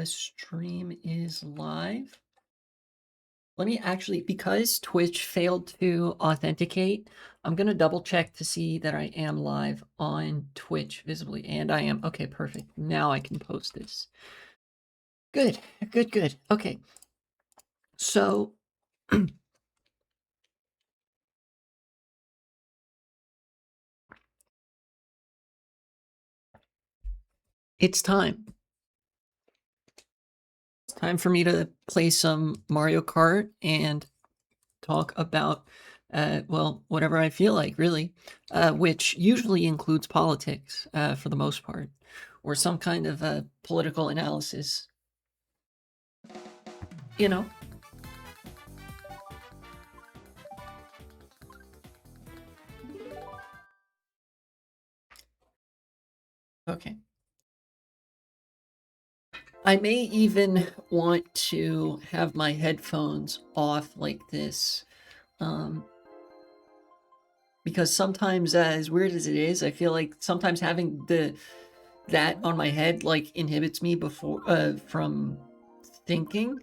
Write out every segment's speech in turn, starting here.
Stream is live. Let me actually, because Twitch failed to authenticate, I'm going to double check to see that I am live on Twitch visibly. And I am. Okay, perfect. Now I can post this. Good, good, good. Okay. So, it's time. It's time for me to play some Mario Kart and talk about, well, whatever I feel like, really, which usually includes politics for the most part, or some kind of political analysis. You know? Okay. I may even want to have my headphones off like this. Because sometimes, as weird as it is, I feel like sometimes having that on my head like inhibits me before from thinking.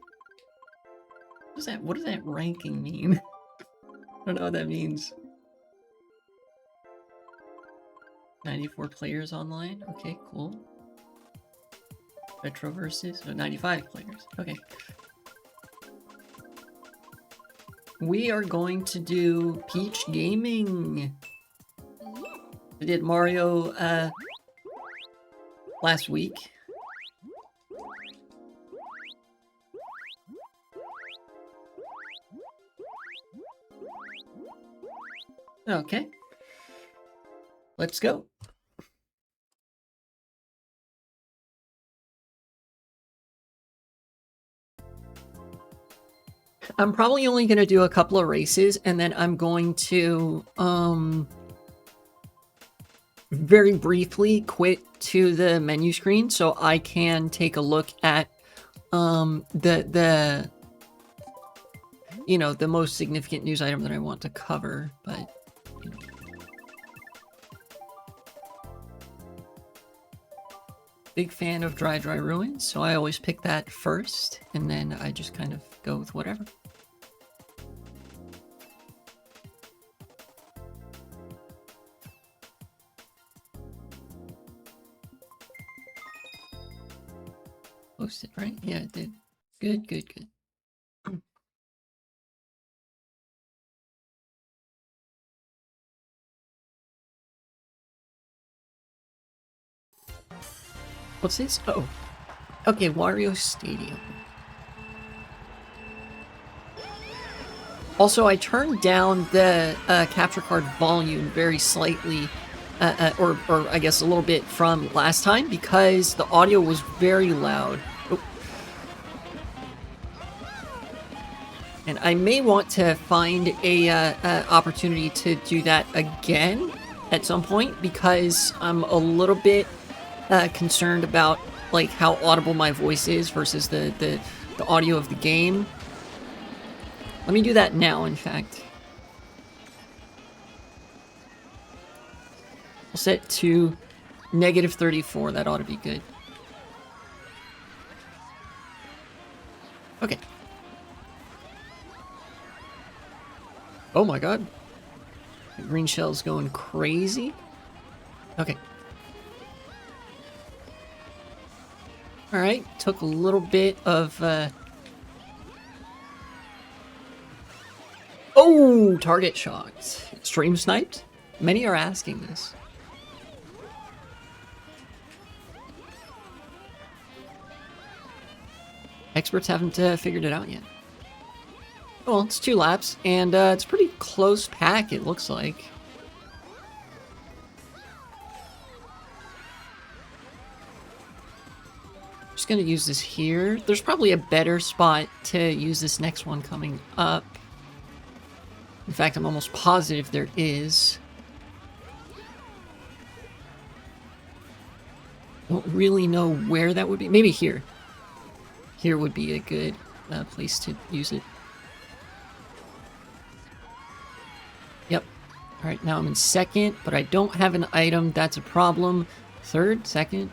What does that ranking mean? I don't know what that means. 94 players online. Okay, cool. Retroverses. 95 players. Okay. We are going to do Peach Gaming. We did Mario last week. Okay. Let's go. I'm probably only going to do a couple of races, and then I'm going to very briefly quit to the menu screen so I can take a look at the you know, the most significant news item that I want to cover, but you know. Big fan of Dry Ruins, so I always pick that first, and then I just kind of go with whatever. Posted, right? Yeah, it did. Good, good, good. What's this? Oh. Okay, Wario Stadium. Also, I turned down the capture card volume very slightly, or I guess a little bit from last time, because the audio was very loud. Oh. And I may want to find a opportunity to do that again at some point, because I'm a little bit concerned about like how audible my voice is versus the audio of the game. Let me do that now, in fact. I'll set to -34. That ought to be good. Okay. Oh my god. The green shell's going crazy. Okay. Alright, took a little bit of, Oh! Target shocked. Stream sniped? Many are asking this. Experts haven't figured it out yet. Well, it's 2 laps, and it's a pretty close pack, it looks like. Just gonna use this here. There's probably a better spot to use this next one coming up. In fact, I'm almost positive there is. Don't really know where that would be. Maybe here. Here would be a good place to use it. Yep. Alright, now I'm in second, but I don't have an item. That's a problem. Third, second.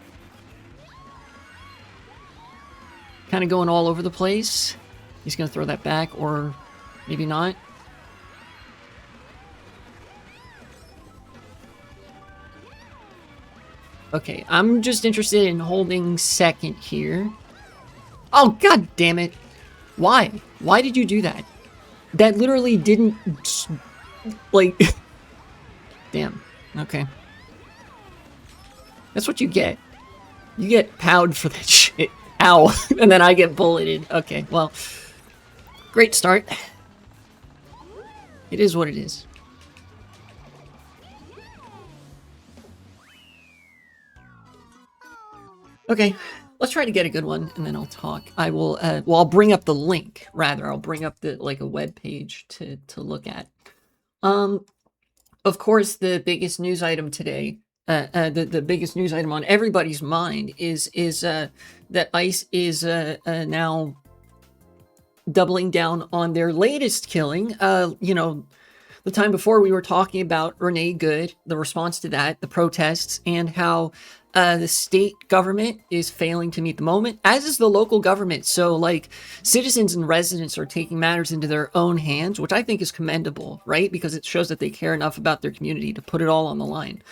kind of going all over the place. He's going to throw that back, or maybe not. Okay, I'm just interested in holding second here. Oh, god damn it. Why? Why did you do that? That literally didn't... like... Damn. Okay. That's what you get. You get powed for that shit. Ow. And then I get bulleted. Okay, well... Great start. It is what it is. Okay, let's try to get a good one, and then I'll talk. I will, well, I'll bring up the link, rather. I'll bring up the, like, a web page to look at. Of course, the biggest news item today, the biggest news item on everybody's mind is that ICE is now doubling down on their latest killing. You know, the time before we were talking about Renee Good, the response to that, the protests, and how the state government is failing to meet the moment, as is the local government. So, like, citizens and residents are taking matters into their own hands, which I think is commendable, right? Because it shows that they care enough about their community to put it all on the line.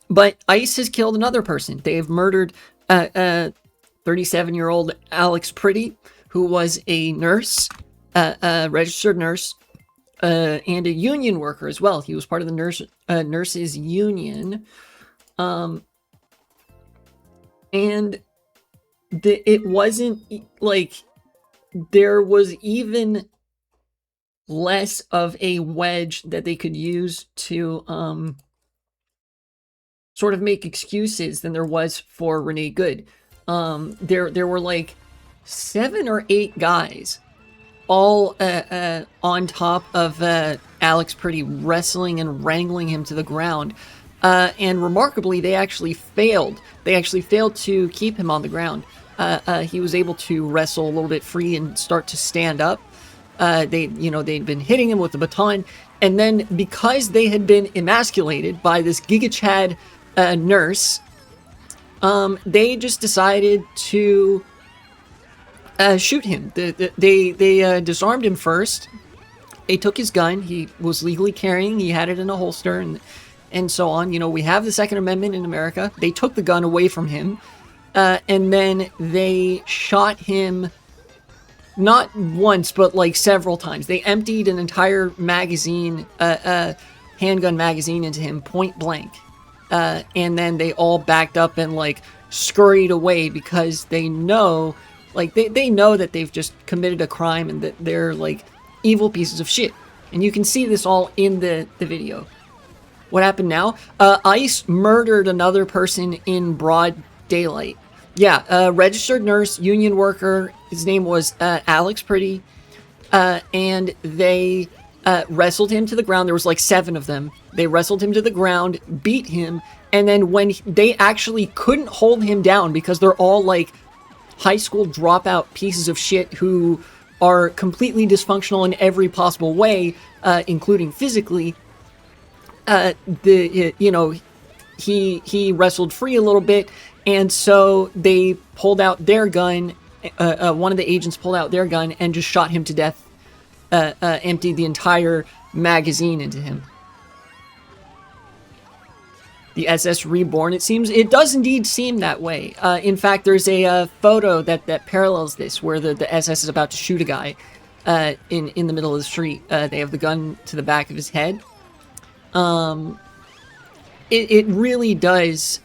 But ICE has killed another person. They have murdered 37-year-old Alex Pretty, who was a nurse, a registered nurse, and a union worker as well. He was part of the nurses union. And it wasn't like there was even less of a wedge that they could use to sort of make excuses than there was for Renee Good. There were like 7 or 8 guys all on top of Alex Pretty, wrestling and wrangling him to the ground. And remarkably, they actually failed. They actually failed to keep him on the ground. He was able to wrestle a little bit free and start to stand up. They'd been hitting him with the baton, and then because they had been emasculated by this Giga Chad nurse, they just decided to shoot him. They disarmed him first. They took his gun. He was legally carrying. He had it in a holster, and so on. You know, we have the Second Amendment in America. They took the gun away from him, and then they shot him not once, but like several times. They emptied an entire magazine, handgun magazine, into him point blank, and then they all backed up and like scurried away because they know, like they know that they've just committed a crime and that they're like evil pieces of shit. And you can see this all in the video. What happened now? ICE murdered another person in broad daylight. Yeah, a registered nurse, union worker. His name was Alex Pretty. And they wrestled him to the ground. There was like 7 of them. They wrestled him to the ground, beat him. And then when they actually couldn't hold him down because they're all like high school dropout pieces of shit who are completely dysfunctional in every possible way, including physically, he wrestled free a little bit, and so they pulled out their gun. One of the agents pulled out their gun and just shot him to death, emptied the entire magazine into him. The SS Reborn, it does indeed seem that way. In fact, there's a photo that parallels this, where the SS is about to shoot a guy in the middle of the street. They have the gun to the back of his head. It really does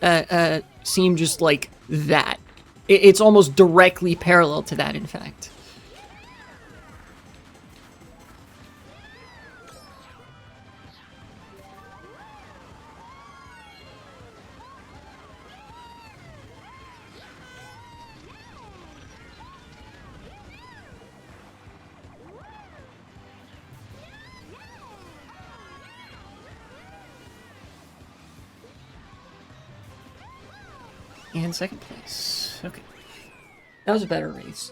seem just like that. It's almost directly parallel to that, in fact. And second place. Okay. That was a better race.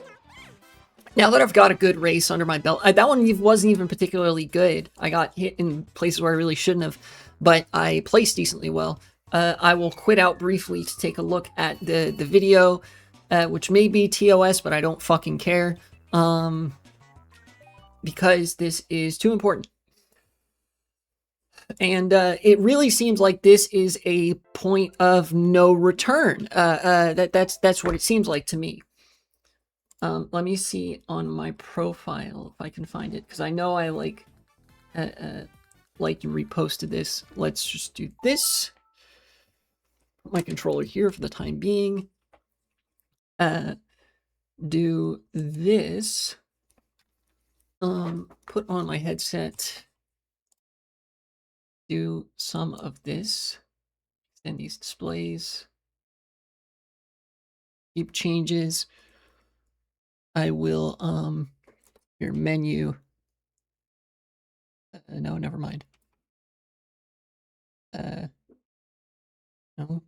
Now that I've got a good race under my belt, that one wasn't even particularly good. I got hit in places where I really shouldn't have, but I placed decently well. I will quit out briefly to take a look at the video which may be TOS, but I don't fucking care, because this is too important. And it really seems like this is a point of no return. That's what it seems like to me. Let me see on my profile if I can find it, because I know I like and reposted this. Let's just do this. Put my controller here for the time being. Do this. Put on my headset. Do some of this. Extend these displays. Keep changes. I will, your menu. No, never mind. No.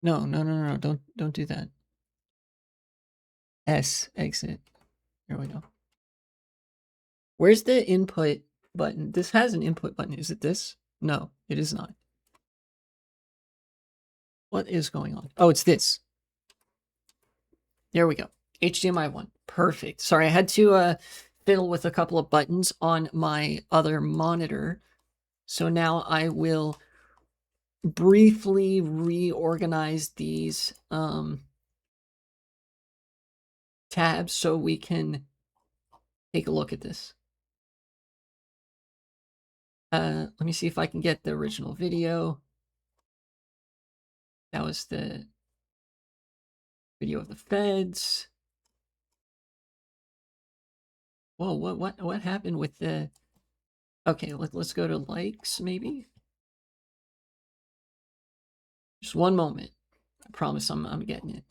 No, don't do that. S, exit. Here we go. Where's the input button? This has an input button. Is it this? No, it is not. What is going on? Oh, it's this. There we go. HDMI 1. Perfect. Sorry, I had to fiddle with a couple of buttons on my other monitor. So now I will briefly reorganize these tabs so we can take a look at this. Let me see if I can get the original video. That was the video of the feds. Whoa, what happened with the... Okay, let's go to likes, maybe? Just one moment. I promise I'm getting it.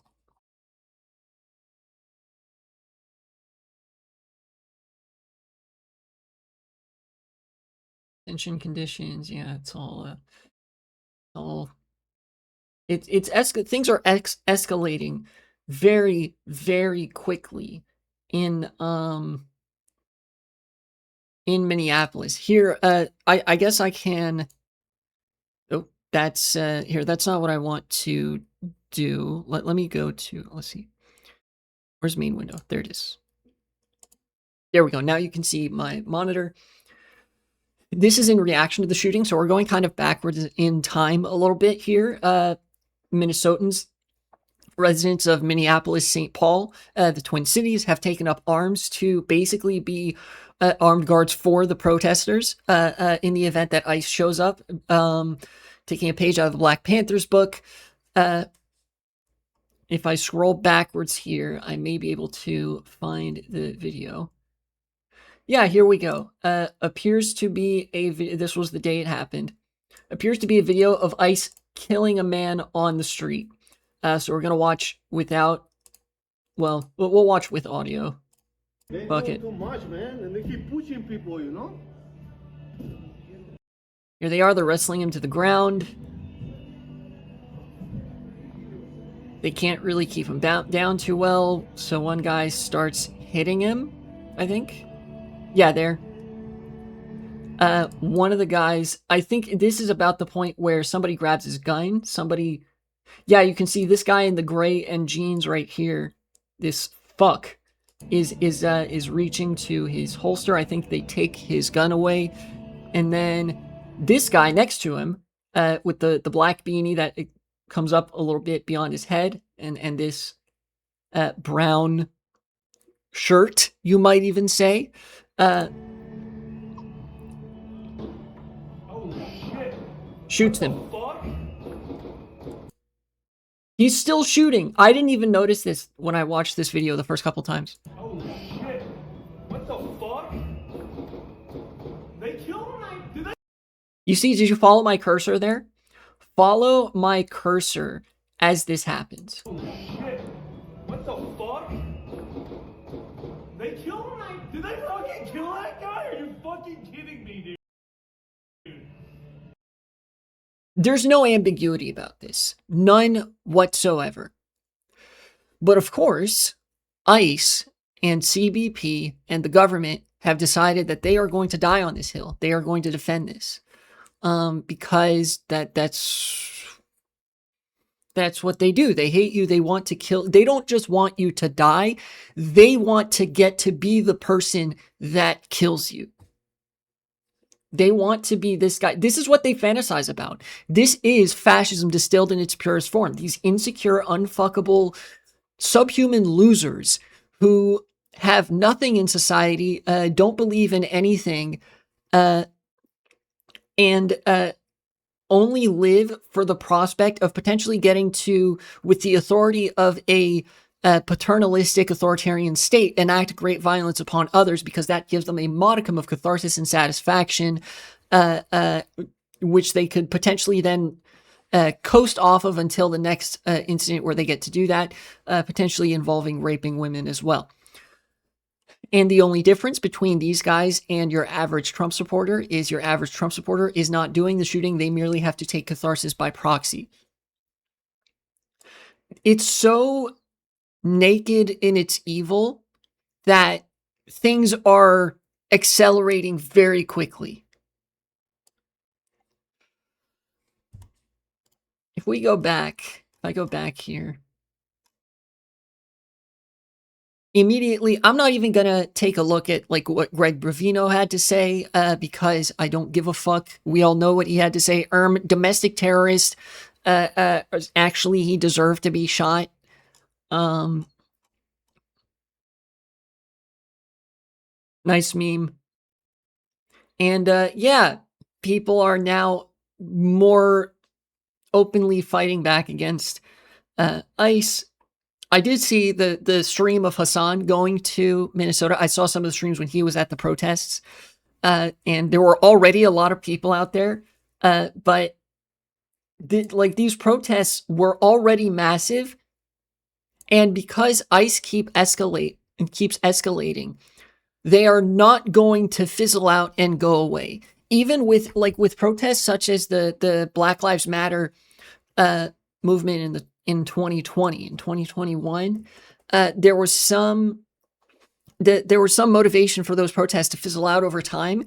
Tension conditions, yeah, it's all things are escalating very, very quickly in Minneapolis. Here, I guess I can. Oh, that's here. That's not what I want to do. Let me go to. Let's see. Where's main window? There it is. There we go. Now you can see my monitor. This is in reaction to the shooting, so we're going kind of backwards in time a little bit here. Minnesotans, residents of Minneapolis, St. Paul, the Twin Cities, have taken up arms to basically be armed guards for the protesters in the event that ICE shows up, taking a page out of the Black Panthers book. If I scroll backwards here, I may be able to find the video. Yeah, here we go. Appears to be this was the day it happened. Appears to be a video of ICE killing a man on the street. So we're going to watch without, well, we'll watch with audio. They Fuck know it. too much, man, and they keep pushing people, you know? Here they are, they're wrestling him to the ground. They can't really keep him down too well, so one guy starts hitting him, I think. Yeah, there. One of the guys, I think this is about the point where somebody grabs his gun. Somebody, yeah, you can see this guy in the gray and jeans right here. This fuck is reaching to his holster. I think they take his gun away, and then this guy next to him, with the black beanie that it comes up a little bit beyond his head, and this brown shirt, you might even say. Shoots him. He's still shooting. I didn't even notice this when I watched this video the first couple times. Holy shit. What the fuck? They killed him? Did they? You see, did you follow my cursor there? Follow my cursor as this happens. Holy shit. What the fuck? They killed him? Did they fucking kill that guy? Are you fucking kidding me, dude? There's no ambiguity about this. None whatsoever. But of course, ICE and CBP and the government have decided that they are going to die on this hill. They are going to defend this. Because that's That's what they do. They hate you. They want to kill. They don't just want you to die. They want to get to be the person that kills you. They want to be this guy. This is what they fantasize about. This is fascism distilled in its purest form. These insecure, unfuckable, subhuman losers who have nothing in society, don't believe in anything, and only live for the prospect of potentially getting to, with the authority of a paternalistic authoritarian state, enact great violence upon others because that gives them a modicum of catharsis and satisfaction, which they could potentially then coast off of until the next incident where they get to do that, potentially involving raping women as well. And the only difference between these guys and your average Trump supporter is your average Trump supporter is not doing the shooting. They merely have to take catharsis by proxy. It's so naked in its evil that things are accelerating very quickly. If we go back, if I go back here, immediately, I'm not even gonna take a look at like what Greg Bravino had to say, because I don't give a fuck. We all know what he had to say. Domestic terrorist. Actually, he deserved to be shot. Nice meme. And yeah, people are now more openly fighting back against ICE. I did see the stream of Hassan going to Minnesota. I saw some of the streams when he was at the protests, and there were already a lot of people out there. But these protests were already massive, and because ICE keeps escalating, they are not going to fizzle out and go away. Even with protests such as the Black Lives Matter movement in 2020 and 2021, there was some motivation for those protests to fizzle out over time,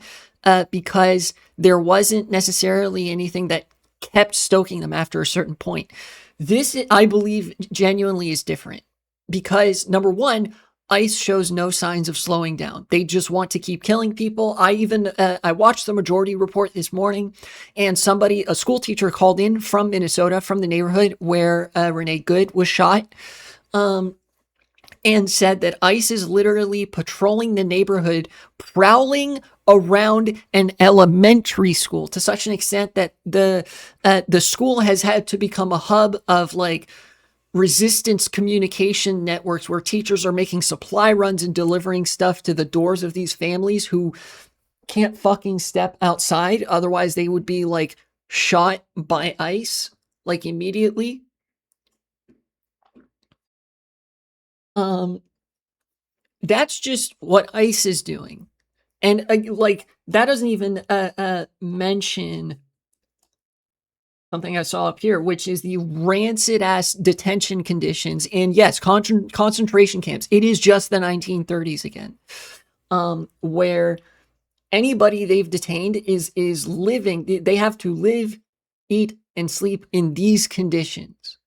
because there wasn't necessarily anything that kept stoking them after a certain point. This, I believe, genuinely is different because, number one, ICE shows no signs of slowing down. They just want to keep killing people. I watched the Majority Report this morning, and a school teacher called in from Minnesota, from the neighborhood where Renee Good was shot, and said that ICE is literally patrolling the neighborhood, prowling around an elementary school to such an extent that the school has had to become a hub of like resistance communication networks where teachers are making supply runs and delivering stuff to the doors of these families who can't fucking step outside. Otherwise they would be like shot by ICE like immediately. That's just what ICE is doing. And like that doesn't even mention something I saw up here, which is the rancid ass detention conditions. And yes, concentration camps. It is just the 1930s again, where anybody they've detained is living. They have to live, eat, and sleep in these conditions.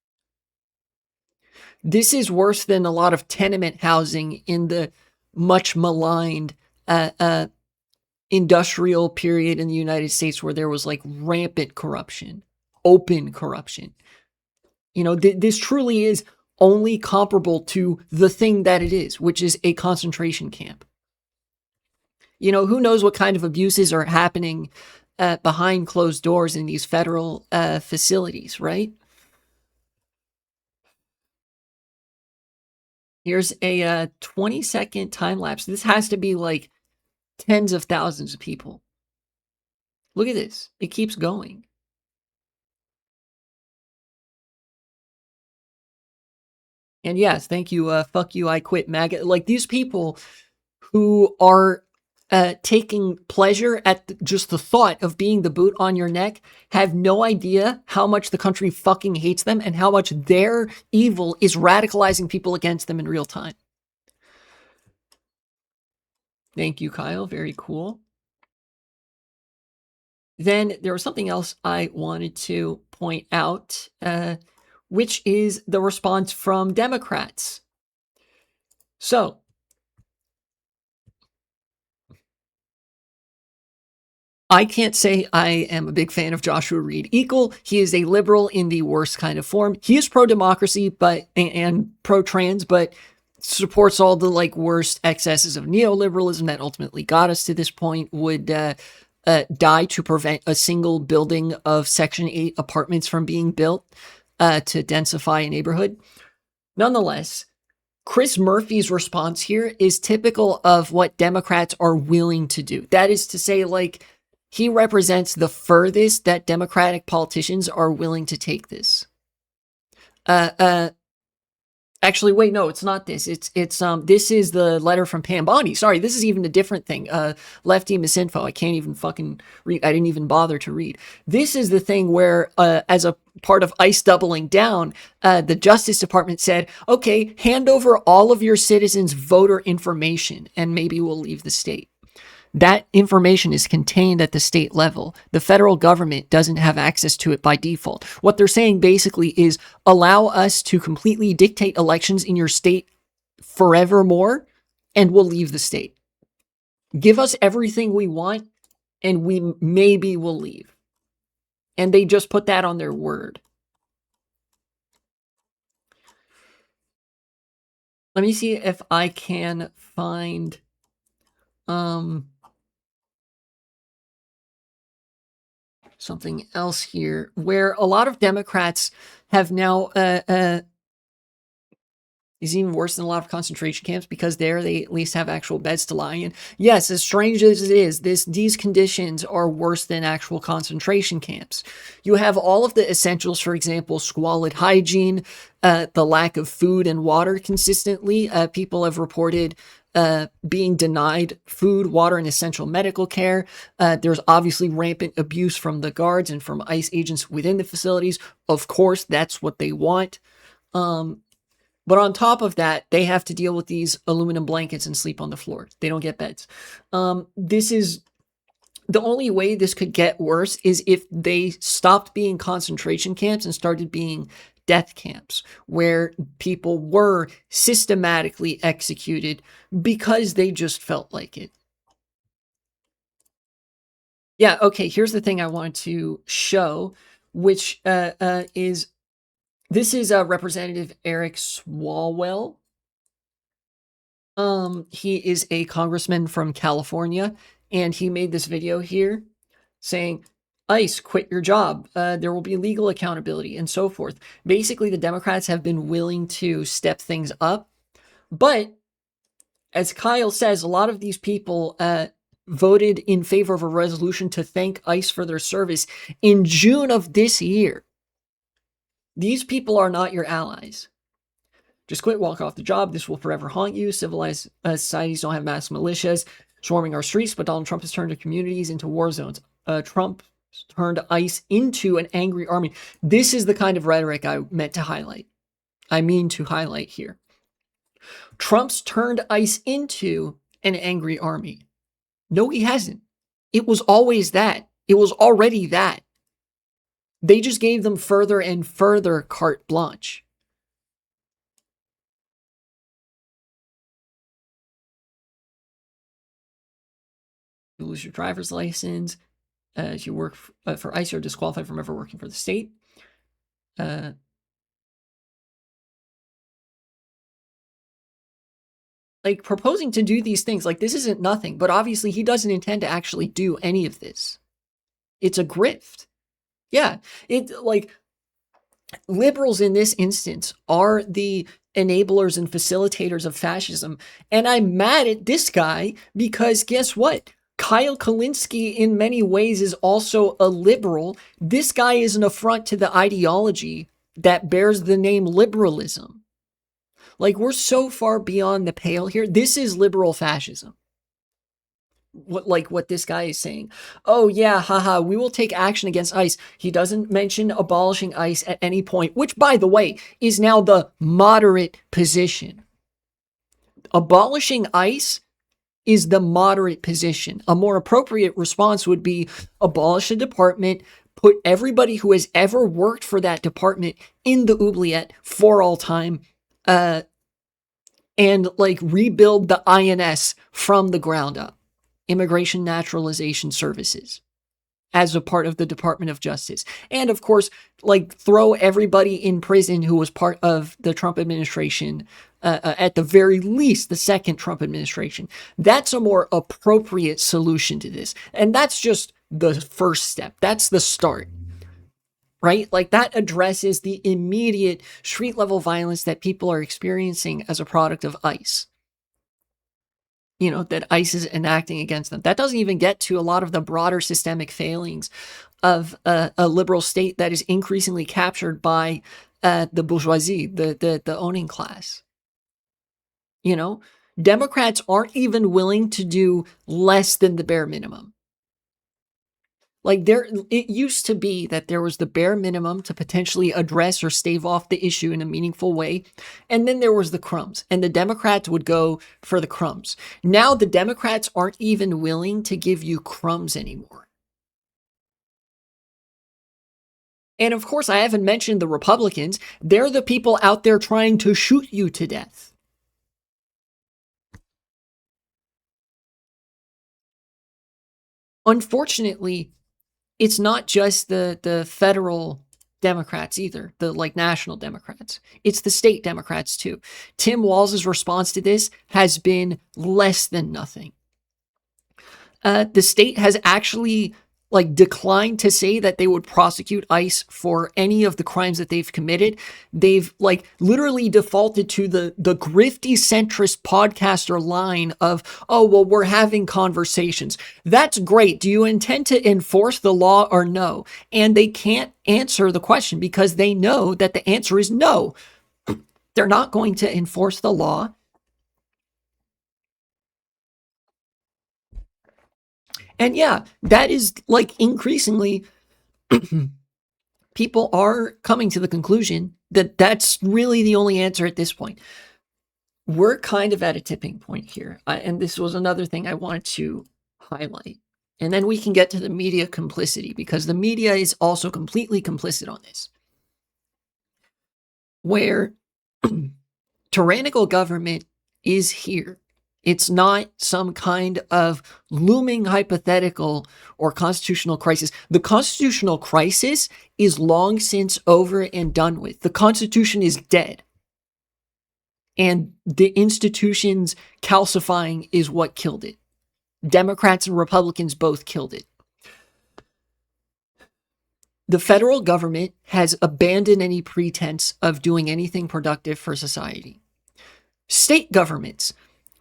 This is worse than a lot of tenement housing in the much maligned industrial period in the United States, where there was like rampant corruption, open corruption. You know, this truly is only comparable to the thing that it is, which is a concentration camp. You know, who knows what kind of abuses are happening behind closed doors in these federal facilities, right? Here's a 20-second time lapse. This has to be like tens of thousands of people. Look at this. It keeps going. And yes, thank you. Fuck you, I quit MAGA. Like these people who are taking pleasure at just the thought of being the boot on your neck have no idea how much the country fucking hates them and how much their evil is radicalizing people against them in real time. Thank you, Kyle. Very cool. Then there was something else I wanted to point out which is the response from Democrats. So, I can't say I am a big fan of Joshua Reed Eagle. He is a liberal in the worst kind of form. He is pro-democracy and pro-trans, but supports all the worst excesses of neoliberalism that ultimately got us to this point, would die to prevent a single building of Section 8 apartments from being built to densify a neighborhood. Nonetheless, Chris Murphy's response here is typical of what Democrats are willing to do. That is to say, he represents the furthest that Democratic politicians are willing to take this. Actually, wait, no, it's not this. This is the letter from Pam Bondi. Sorry, this is even a different thing. Lefty misinfo. I can't even fucking read. I didn't even bother to read. This is the thing where, as a part of ICE doubling down, the Justice Department said, okay, hand over all of your citizens' voter information and maybe we'll leave the state. That information is contained at the state level. The federal government doesn't have access to it by default. What they're saying basically is allow us to completely dictate elections in your state forevermore, and we'll leave the state. Give us everything we want, and we maybe will leave. And they just put that on their word. Let me see if I can find something else here where a lot of Democrats have now is even worse than a lot of concentration camps, because there they at least have actual beds to lie in. Yes, as strange as it is, these conditions are worse than actual concentration camps. You have all of the essentials, for example, squalid hygiene, the lack of food and water consistently. People have reported being denied food, water, and essential medical care. There's obviously rampant abuse from the guards and from ICE agents within the facilities. Of course, that's what they want. But on top of that, they have to deal with these aluminum blankets and sleep on the floor. They don't get beds. This is the only way this could get worse is if they stopped being concentration camps and started being death camps, where people were systematically executed because they just felt like it. Yeah, okay, here's the thing I wanted to show, which is, this is Representative Eric Swalwell. He is a congressman from California, and he made this video here saying, ICE, quit your job. There will be legal accountability and so forth. Basically, the Democrats have been willing to step things up. But as Kyle says, a lot of these people voted in favor of a resolution to thank ICE for their service in June of this year. These people are not your allies. Just quit, walk off the job. This will forever haunt you. Civilized societies don't have mass militias swarming our streets, but Donald Trump has turned our communities into war zones. Trump turned ICE into an angry army. This is the kind of rhetoric I meant to highlight. I mean to highlight here. Trump's turned ICE into an angry army. No, he hasn't. It was always that. It was already that. They just gave them further and further carte blanche. You lose your driver's license. If you work for ICE, you're disqualified from ever working for the state. Proposing to do these things, this isn't nothing, but obviously he doesn't intend to actually do any of this. It's a grift. Yeah, liberals in this instance are the enablers and facilitators of fascism. And I'm mad at this guy because guess what? Kyle Kulinski in many ways is also a liberal. This guy is an affront to the ideology that bears the name liberalism. We're so far beyond the pale here. This is liberal fascism. What this guy is saying. Oh yeah, haha, we will take action against ICE. He doesn't mention abolishing ICE at any point, which by the way, is now the moderate position. Abolishing ICE is the moderate position. A more appropriate response would be abolish the department, put everybody who has ever worked for that department in the oubliette for all time, and like rebuild the INS from the ground up, Immigration Naturalization Services, as a part of the Department of Justice. And of course, like throw everybody in prison who was part of the Trump administration, at the very least, the second Trump administration. That's a more appropriate solution to this. And that's just the first step. That's the start, right? Like that addresses the immediate street level violence that people are experiencing as a product of ICE. You know, that ICE is enacting against them. That doesn't even get to a lot of the broader systemic failings of a liberal state that is increasingly captured by the bourgeoisie, the owning class. You know, Democrats aren't even willing to do less than the bare minimum. Like it used to be that there was the bare minimum to potentially address or stave off the issue in a meaningful way. And then there was the crumbs, and the Democrats would go for the crumbs. Now the Democrats aren't even willing to give you crumbs anymore. And of course, I haven't mentioned the Republicans. They're the people out there trying to shoot you to death. Unfortunately, it's not just the federal Democrats either, the like national Democrats. It's the state Democrats too. Tim Walz's response to this has been less than nothing. The state has actually like declined to say that they would prosecute ICE for any of the crimes that they've committed. They've like literally defaulted to the grifty centrist podcaster line of, oh, well, we're having conversations. That's great. Do you intend to enforce the law or no? And they can't answer the question because they know that the answer is no. They're not going to enforce the law. And yeah, that is like increasingly people are coming to the conclusion that that's really the only answer at this point. We're kind of at a tipping point here. And this was another thing I wanted to highlight. And then we can get to the media complicity, because the media is also completely complicit on this. Where tyrannical government is here. It's not some kind of looming hypothetical or constitutional crisis. The constitutional crisis is long since over and done with. The Constitution is dead. And the institutions calcifying is what killed it. Democrats and Republicans both killed it. The federal government has abandoned any pretense of doing anything productive for society. State governments,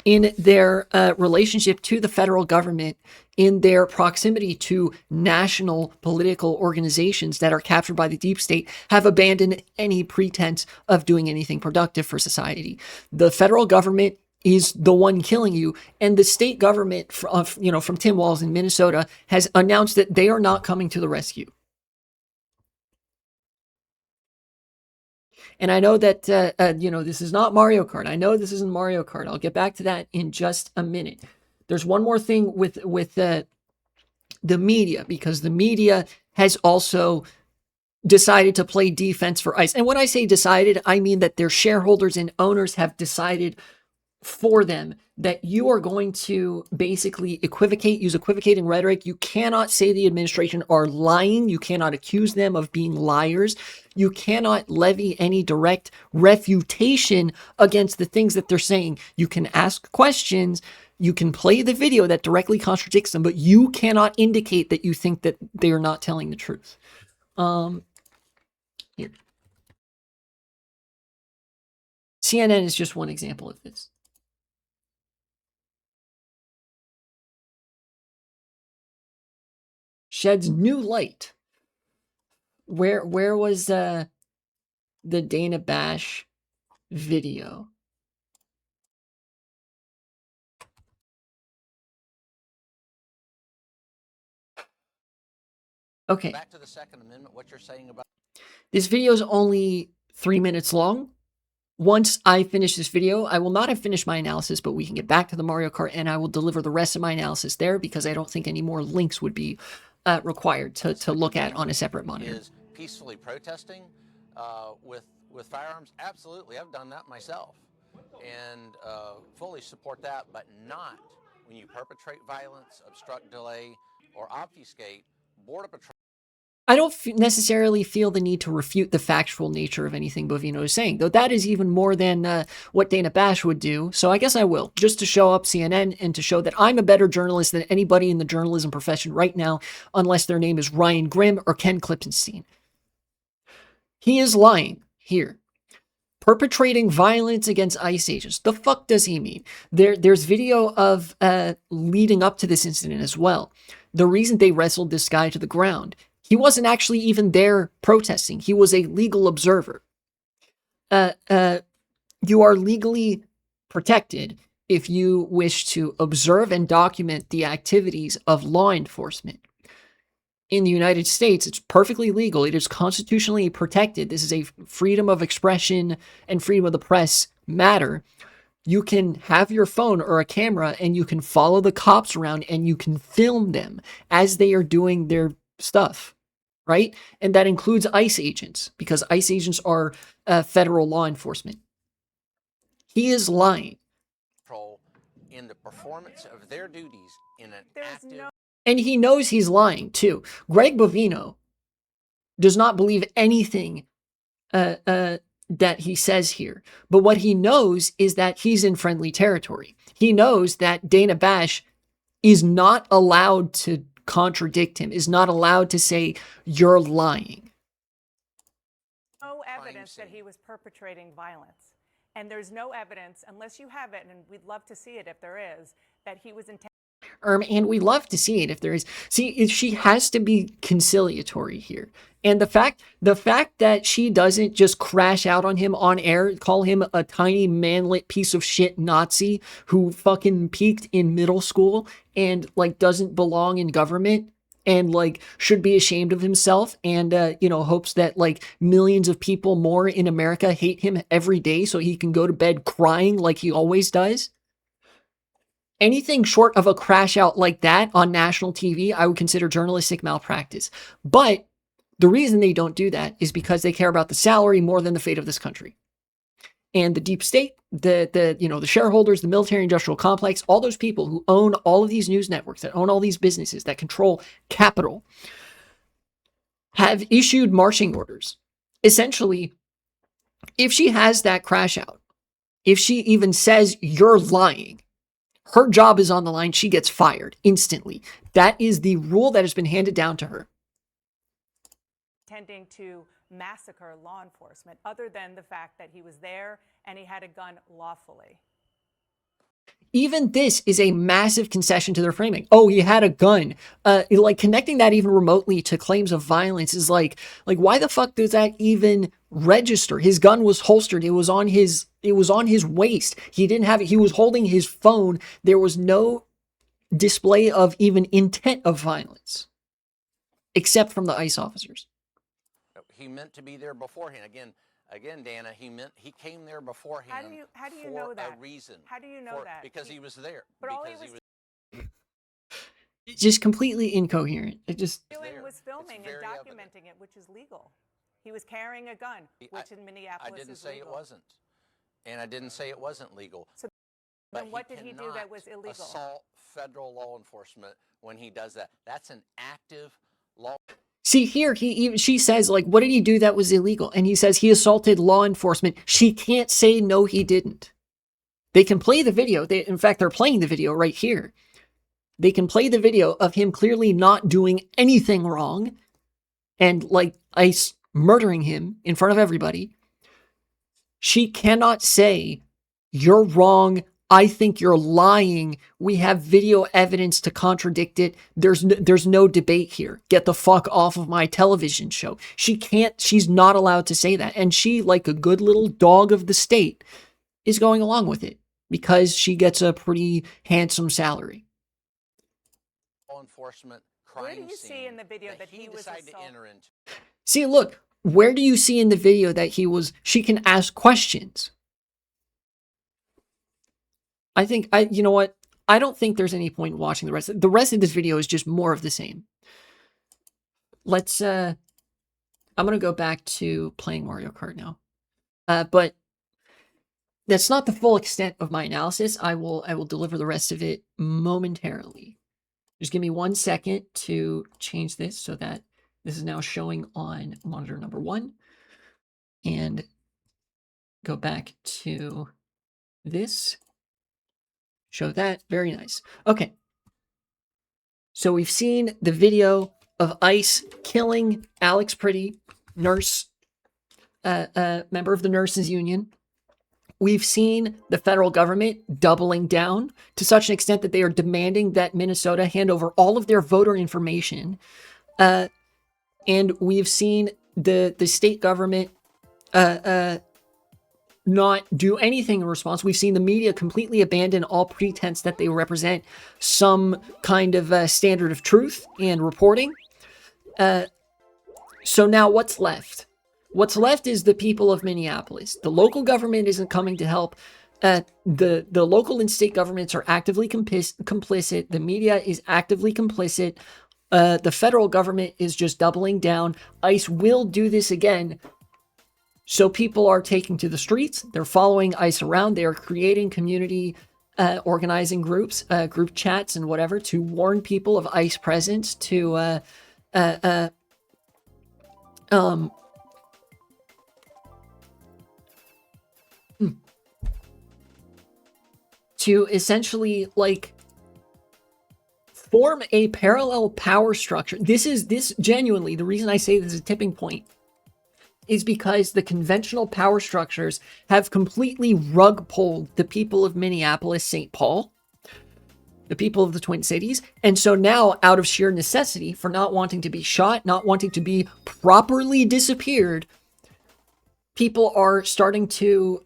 in their relationship to the federal government, in their proximity to national political organizations that are captured by the deep state, have abandoned any pretense of doing anything productive for society. The federal government is the one killing you, and the state government, from Tim Walz in Minnesota, has announced that they are not coming to the rescue. And I know that, this is not Mario Kart. I know this isn't Mario Kart. I'll get back to that in just a minute. There's one more thing with the media, because the media has also decided to play defense for ICE. And when I say decided, I mean that their shareholders and owners have decided for them that you are going to basically use equivocating rhetoric. You cannot say the administration are lying. You cannot accuse them of being liars. You cannot levy any direct refutation against the things that they're saying. You can ask questions. You can play the video that directly contradicts them, but you cannot indicate that you think that they are not telling the truth. Here. CNN is just one example of this. Sheds new light. Where was the Dana Bash video? Okay. Back to the Second Amendment, what you're saying about this video is only 3 minutes long. Once I finish this video, I will not have finished my analysis, but we can get back to the Mario Kart and I will deliver the rest of my analysis there, because I don't think any more links would be required to look at on a separate monitor. Is peacefully protesting with firearms? Absolutely, I've done that myself, and fully support that. But not when you perpetrate violence, obstruct, delay, or obfuscate Border Patrol. I don't necessarily feel the need to refute the factual nature of anything Bovino is saying, though that is even more than what Dana Bash would do. So I guess I will, just to show up CNN and to show that I'm a better journalist than anybody in the journalism profession right now, unless their name is Ryan Grimm or Ken Klippenstein. He is lying here. Perpetrating violence against ICE agents. The fuck does he mean? There's video of leading up to this incident as well. The reason they wrestled this guy to the ground, he wasn't actually even there protesting. He was a legal observer. You are legally protected if you wish to observe and document the activities of law enforcement. In the United States, it's perfectly legal. It is constitutionally protected. This is a freedom of expression and freedom of the press matter. You can have your phone or a camera and you can follow the cops around and you can film them as they are doing their stuff, right? And that includes ICE agents, because ICE agents are federal law enforcement. He is lying. In the performance of their duties in an active... And he knows he's lying too. Greg Bovino does not believe anything that he says here. But what he knows is that he's in friendly territory. He knows that Dana Bash is not allowed to contradict him, is not allowed to say, you're lying. No evidence that he was perpetrating violence. And there's no evidence, unless you have it, and we'd love to see it if there is, that he was intending. And we love to see it if there is. See, she has to be conciliatory here. And the fact that she doesn't just crash out on him on air, call him a tiny manlet piece of shit Nazi who fucking peaked in middle school and like doesn't belong in government and like should be ashamed of himself and, hopes that like millions of people more in America hate him every day so he can go to bed crying like he always does. Anything short of a crash out like that on national TV, I would consider journalistic malpractice. But the reason they don't do that is because they care about the salary more than the fate of this country. And the deep state, the shareholders, the military industrial complex, all those people who own all of these news networks, that own all these businesses, that control capital, have issued marching orders. Essentially, if she has that crash out, if she even says you're lying, her job is on the line. She gets fired instantly. That is the rule that has been handed down to her. Intending to massacre law enforcement, other than the fact that he was there and he had a gun lawfully. Even this is a massive concession to their framing. Oh, he had a gun. Like connecting that even remotely to claims of violence is like why the fuck does that even register? His gun was holstered. It was on his waist. He didn't have it. He was holding his phone. There was no display of even intent of violence, except from the ICE officers. He meant to be there beforehand. Again, Dana, he came there beforehand. How do you know that? A reason. How do you know that? Because he was there. But all It's just completely incoherent. It just was filming and documenting it, which is legal. He was carrying a gun, which in Minneapolis I didn't is say legal. it wasn't, and I didn't say it wasn't legal. So then what did he do that was illegal? Assault federal law enforcement when he does that. That's an active law. See here, she says, like, what did he do that was illegal? And he says he assaulted law enforcement. She can't say, no, he didn't. They can play the video. In fact, they're playing the video right here. They can play the video of him clearly not doing anything wrong and, like, ICE murdering him in front of everybody. She cannot say, you're wrong. I think you're lying. We have video evidence to contradict it. There's no debate here. Get the fuck off of my television show. She's not allowed to say that. And she, like a good little dog of the state, is going along with it because she gets a pretty handsome salary. Law enforcement crime Where do you see in the video that he was decided assaulted? to enter into? See, look, where do you see in the video that she can ask questions? You know what? I don't think there's any point in watching the rest. The rest of this video is just more of the same. let's I'm gonna go back to playing Mario Kart now. But that's not the full extent of my analysis. I will deliver the rest of it momentarily. Just give me 1 second to change this so that this is now showing on monitor number 1. And go back to this. Show that. Very nice. Okay. So we've seen the video of ICE killing Alex Pretty, nurse, member of the nurses union. We've seen the federal government doubling down to such an extent that they are demanding that Minnesota hand over all of their voter information. And we've seen the state government not do anything in response. We've seen the media completely abandon all pretense that they represent some kind of standard of truth and reporting. So now what's left? What's left is the people of Minneapolis. The local government isn't coming to help. The local and state governments are actively complicit. The media is actively complicit. The federal government is just doubling down. ICE will do this again. So people are taking to the streets. They're following ICE around. They are creating community organizing groups, group chats and whatever to warn people of ICE presence, to essentially like form a parallel power structure. This genuinely, the reason I say this is a tipping point is because the conventional power structures have completely rug pulled the people of Minneapolis, St. Paul, the people of the Twin Cities. And so now, out of sheer necessity for not wanting to be shot, not wanting to be properly disappeared, people are starting to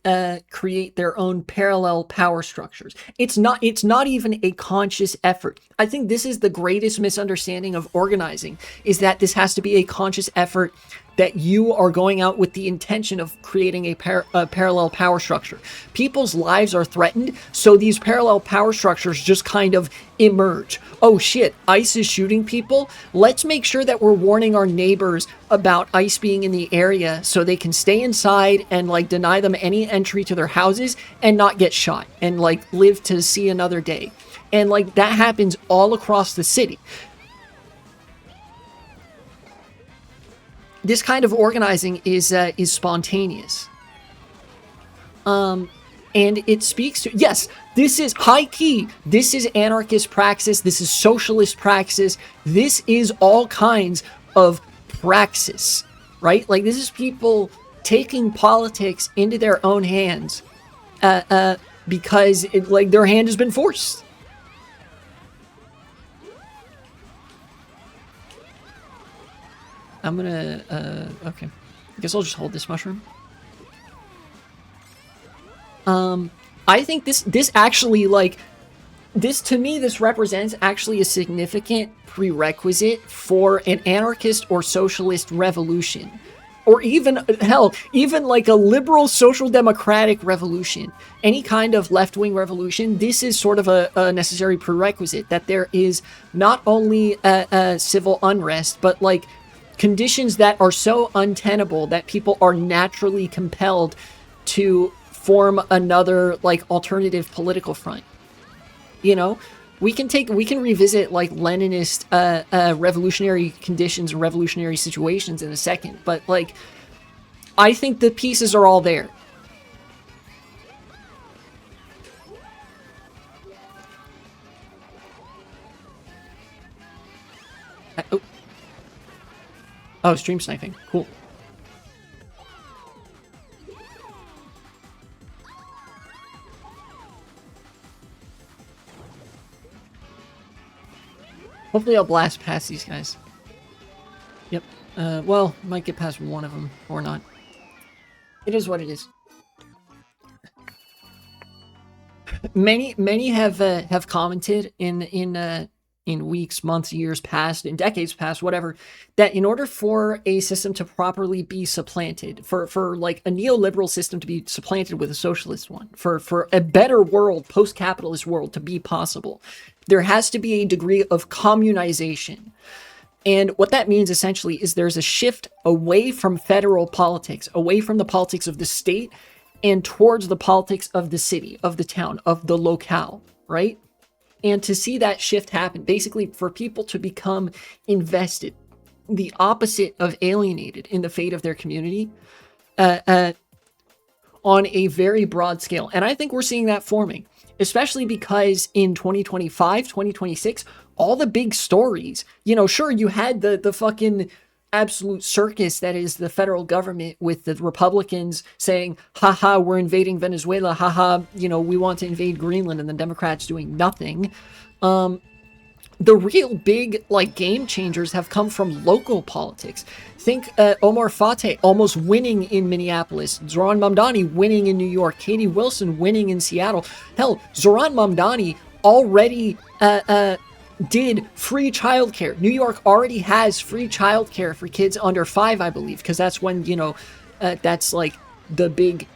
create their own parallel power structures. It's not even a conscious effort. I think this is the greatest misunderstanding of organizing, is that this has to be a conscious effort, that you are going out with the intention of creating a parallel power structure. People's lives are threatened, so these parallel power structures just kind of emerge. Oh shit, ICE is shooting people? Let's make sure that we're warning our neighbors about ICE being in the area so they can stay inside and like deny them any entry to their houses and not get shot and like live to see another day. And like that happens all across the city. This kind of organizing is spontaneous. And it speaks to, yes, this is high key. This is anarchist praxis. This is socialist praxis. This is all kinds of praxis, right? Like this is people taking politics into their own hands because like their hand has been forced. I'm gonna, okay. I guess I'll just hold this mushroom. I think this actually, like, this, to me, this represents actually a significant prerequisite for an anarchist or socialist revolution. Or even, hell, even like a liberal social democratic revolution. Any kind of left-wing revolution, this is sort of a necessary prerequisite, that there is not only civil unrest, but like conditions that are so untenable that people are naturally compelled to form another like alternative political front. You know, we can revisit like Leninist revolutionary conditions, revolutionary situations in a second, but like I think the pieces are all there. Oh, stream sniping. Cool. Hopefully I'll blast past these guys. Yep. Well, might get past one of them or not. It is what it is. Many have commented in weeks, months, years past, in decades past, whatever, that in order for a system to properly be supplanted, for like a neoliberal system to be supplanted with a socialist one, for a better world, post-capitalist world to be possible, there has to be a degree of communization. And what that means essentially is there's a shift away from federal politics, away from the politics of the state, and towards the politics of the city, of the town, of the locale, right? And to see that shift happen, basically for people to become invested, the opposite of alienated in the fate of their community, on a very broad scale. And I think we're seeing that forming, especially because in 2025, 2026, all the big stories, you know, sure, you had the fucking absolute circus that is the federal government with the Republicans saying, haha, we're invading Venezuela, haha, you know, we want to invade Greenland, and the Democrats doing nothing. The real big, like, game changers have come from local politics. Think Omar Fateh almost winning in Minneapolis, Zoran Mamdani winning in New York, Katie Wilson winning in Seattle. Hell, Zoran Mamdani already did free childcare. New York already has free childcare for kids under 5, I believe, because that's when, you know, that's like the big,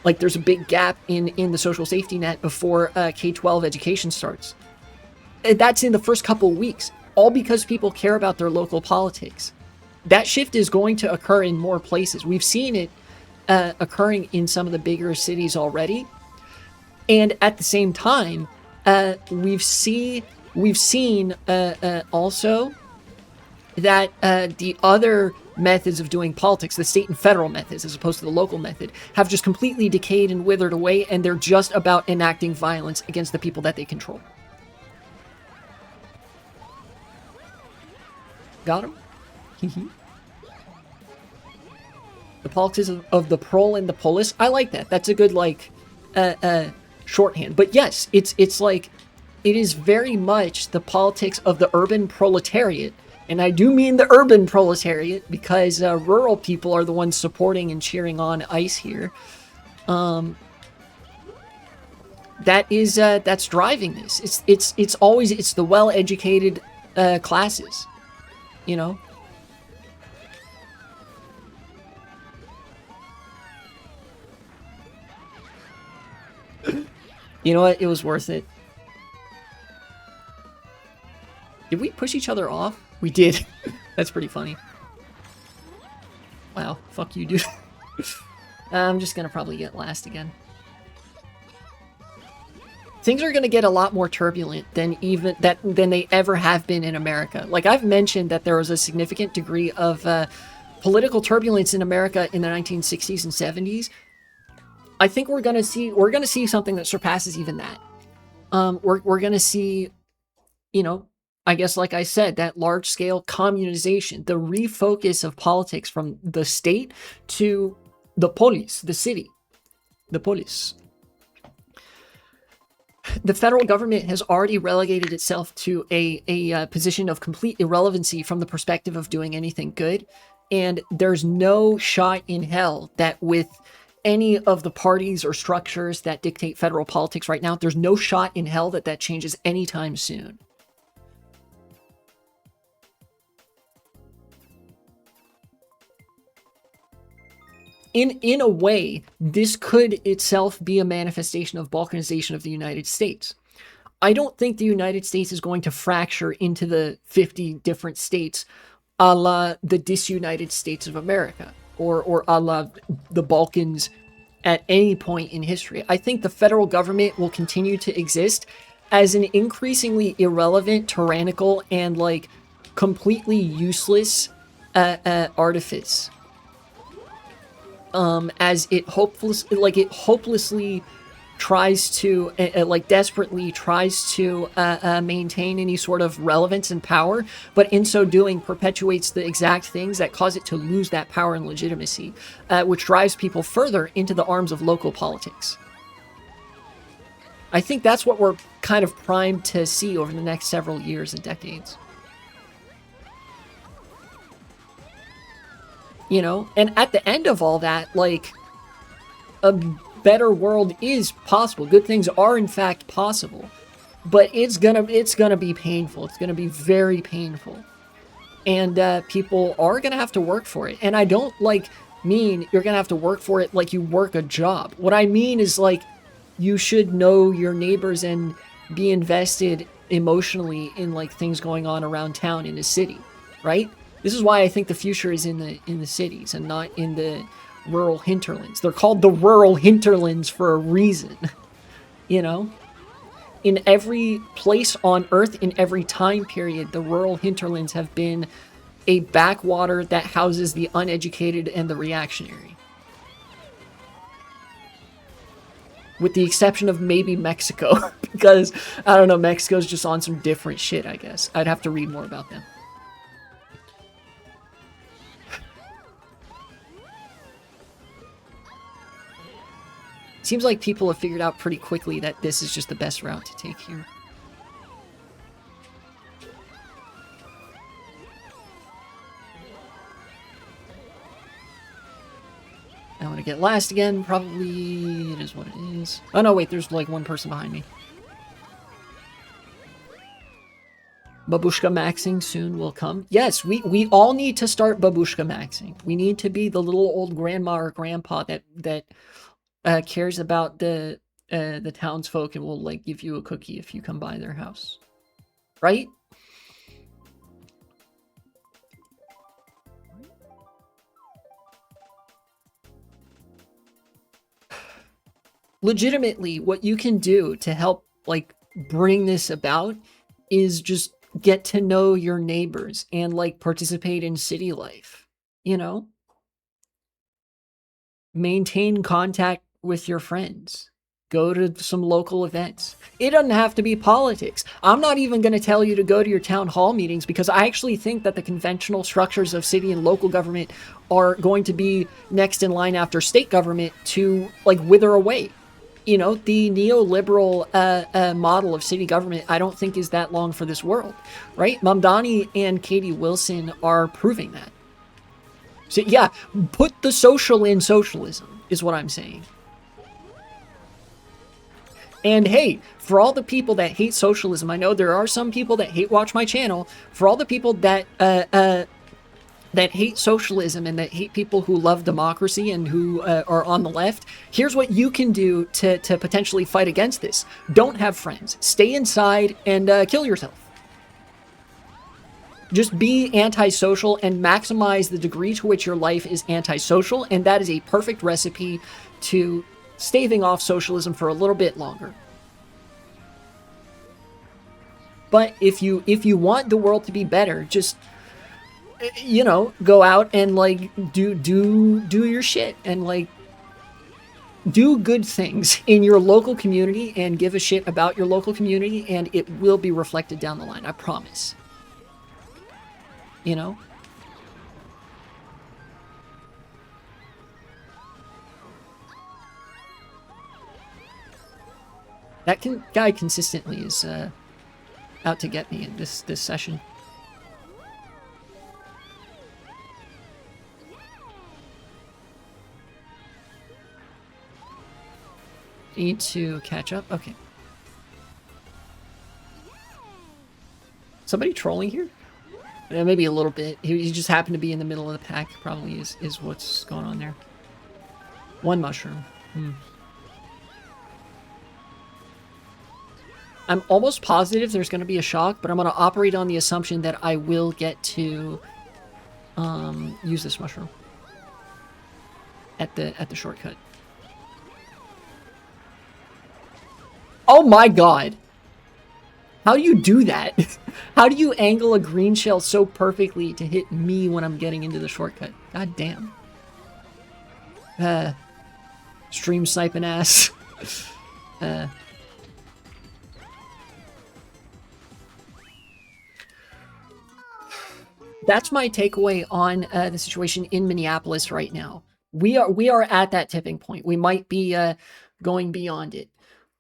like there's a big gap in the social safety net before K-12 education starts. That's in the first couple of weeks, all because people care about their local politics. That shift is going to occur in more places. We've seen it occurring in some of the bigger cities already. And at the same time, we've seen also that the other methods of doing politics, the state and federal methods as opposed to the local method, have just completely decayed and withered away, and they're just about enacting violence against the people that they control. Got him? The politics of the prole and the polis. I like that. That's a good, like, shorthand. But yes, it's like, it is very much the politics of the urban proletariat. And I do mean the urban proletariat, because rural people are the ones supporting and cheering on ICE here. That's driving this. It's always the well-educated classes, you know. You know what? It was worth it. Did we push each other off? We did. That's pretty funny. Wow. Fuck you, dude. I'm just gonna probably get last again. Things are gonna get a lot more turbulent than they ever have been in America. Like, I've mentioned that there was a significant degree of political turbulence in America in the 1960s and 70s. I think we're gonna see something that surpasses even that. We're gonna see, you know, I guess, like I said, that large-scale communization, the refocus of politics from the state to the polis, the city, the polis. The federal government has already relegated itself to a position of complete irrelevancy from the perspective of doing anything good, and there's no shot in hell that with any of the parties or structures that dictate federal politics right now, there's no shot in hell that changes anytime soon. In a way, this could itself be a manifestation of balkanization of the United States. I don't think the United States is going to fracture into the 50 different states a la the disunited states of America, or a la the Balkans at any point in history. I think the federal government will continue to exist as an increasingly irrelevant, tyrannical, and like completely useless artifice. As it hopelessly tries to, desperately tries to maintain any sort of relevance and power, but in so doing perpetuates the exact things that cause it to lose that power and legitimacy, which drives people further into the arms of local politics. I think that's what we're kind of primed to see over the next several years and decades. You know, and at the end of all that, like, a better world is possible. Good things are in fact possible, but it's gonna be painful. It's gonna be very painful, and people are gonna have to work for it. And I don't mean you're gonna have to work for it like you work a job. What I mean is, like, you should know your neighbors and be invested emotionally in like things going on around town in a city. right? This is why I think the future is in the cities and not in the rural hinterlands. They're called the rural hinterlands for a reason, you know? In every place on Earth, in every time period, the rural hinterlands have been a backwater that houses the uneducated and the reactionary. With the exception of maybe Mexico, because, I don't know, Mexico's just on some different shit, I guess. I'd have to read more about them. Seems like people have figured out pretty quickly that this is just the best route to take here. I'm gonna get last again, probably. It is what it is. Oh no, wait, there's like one person behind me. Babushka maxing soon will come. Yes, we all need to start babushka maxing. We need to be the little old grandma or grandpa that cares about the townsfolk and will like give you a cookie if you come by their house, right? Legitimately, what you can do to help like bring this about is just get to know your neighbors and like participate in city life, you know? Maintain contact with your friends. Go to some local events. It doesn't have to be politics. I'm not even going to tell you to go to your town hall meetings because I actually think that the conventional structures of city and local government are going to be next in line after state government to like wither away. You know, the neoliberal model of city government, I don't think is that long for this world, right? Mamdani and Katie Wilson are proving that. So yeah, put the social in socialism, is what I'm saying. And hey, for all the people that hate socialism, I know there are some people that hate Watch My Channel. For all the people that that hate socialism and that hate people who love democracy and who are on the left, here's what you can do to potentially fight against this. Don't have friends. Stay inside and kill yourself. Just be antisocial and maximize the degree to which your life is antisocial, and that is a perfect recipe to staving off socialism for a little bit longer. But if you want the world to be better, just, you know, go out and like do your shit and like do good things in your local community and give a shit about your local community, and it will be reflected down the line, I promise. You know? That guy consistently is out to get me in this session. Need to catch up? Okay. Somebody trolling here? Yeah, maybe a little bit. He just happened to be in the middle of the pack, probably is what's going on there. One mushroom. I'm almost positive there's going to be a shock, but I'm going to operate on the assumption that I will get to use this mushroom at the shortcut. Oh my god! How do you do that? How do you angle a green shell so perfectly to hit me when I'm getting into the shortcut? God damn. Stream sniping ass. That's my takeaway on the situation in Minneapolis right now. We are at that tipping point. We might be going beyond it.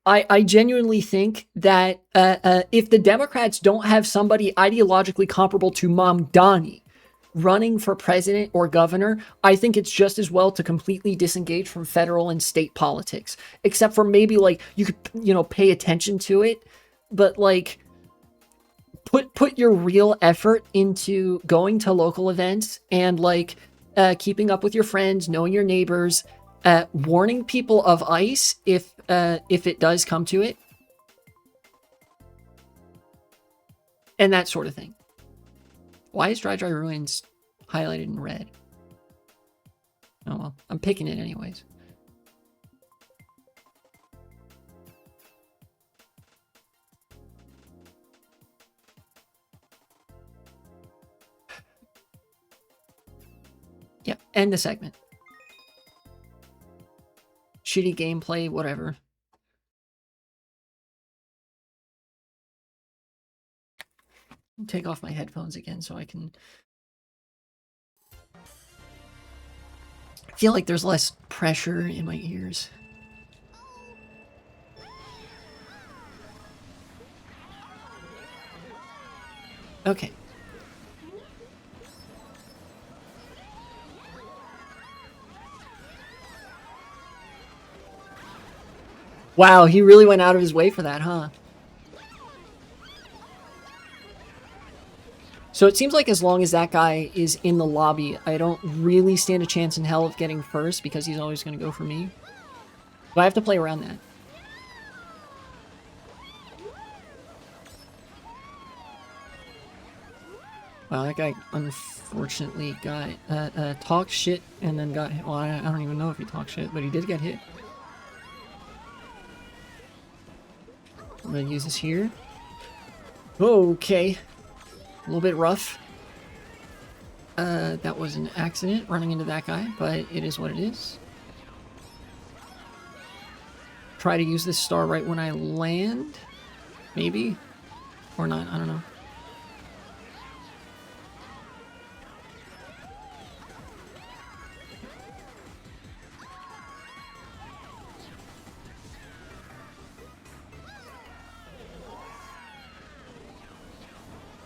I genuinely think that if the Democrats don't have somebody ideologically comparable to Mamdani running for president or governor, I think it's just as well to completely disengage from federal and state politics. Except for maybe, like, you could, you know, pay attention to it, but, like, put your real effort into going to local events and, like, keeping up with your friends, knowing your neighbors, warning people of ICE if it does come to it, and that sort of thing. Why is Dry Ruins highlighted in red? Oh well, I'm picking it anyways. Yep, end the segment. Shitty gameplay, whatever. Take off my headphones again so I can feel like there's less pressure in my ears. Okay. Wow, he really went out of his way for that, huh? So it seems like as long as that guy is in the lobby, I don't really stand a chance in hell of getting first because he's always going to go for me. But I have to play around that. Wow, that guy unfortunately got talked shit and then got hit. Well, I don't even know if he talked shit, but he did get hit. I'm gonna use this here. Okay. A little bit rough. That was an accident running into that guy, but it is what it is. Try to use this star right when I land. Maybe. Or not, I don't know.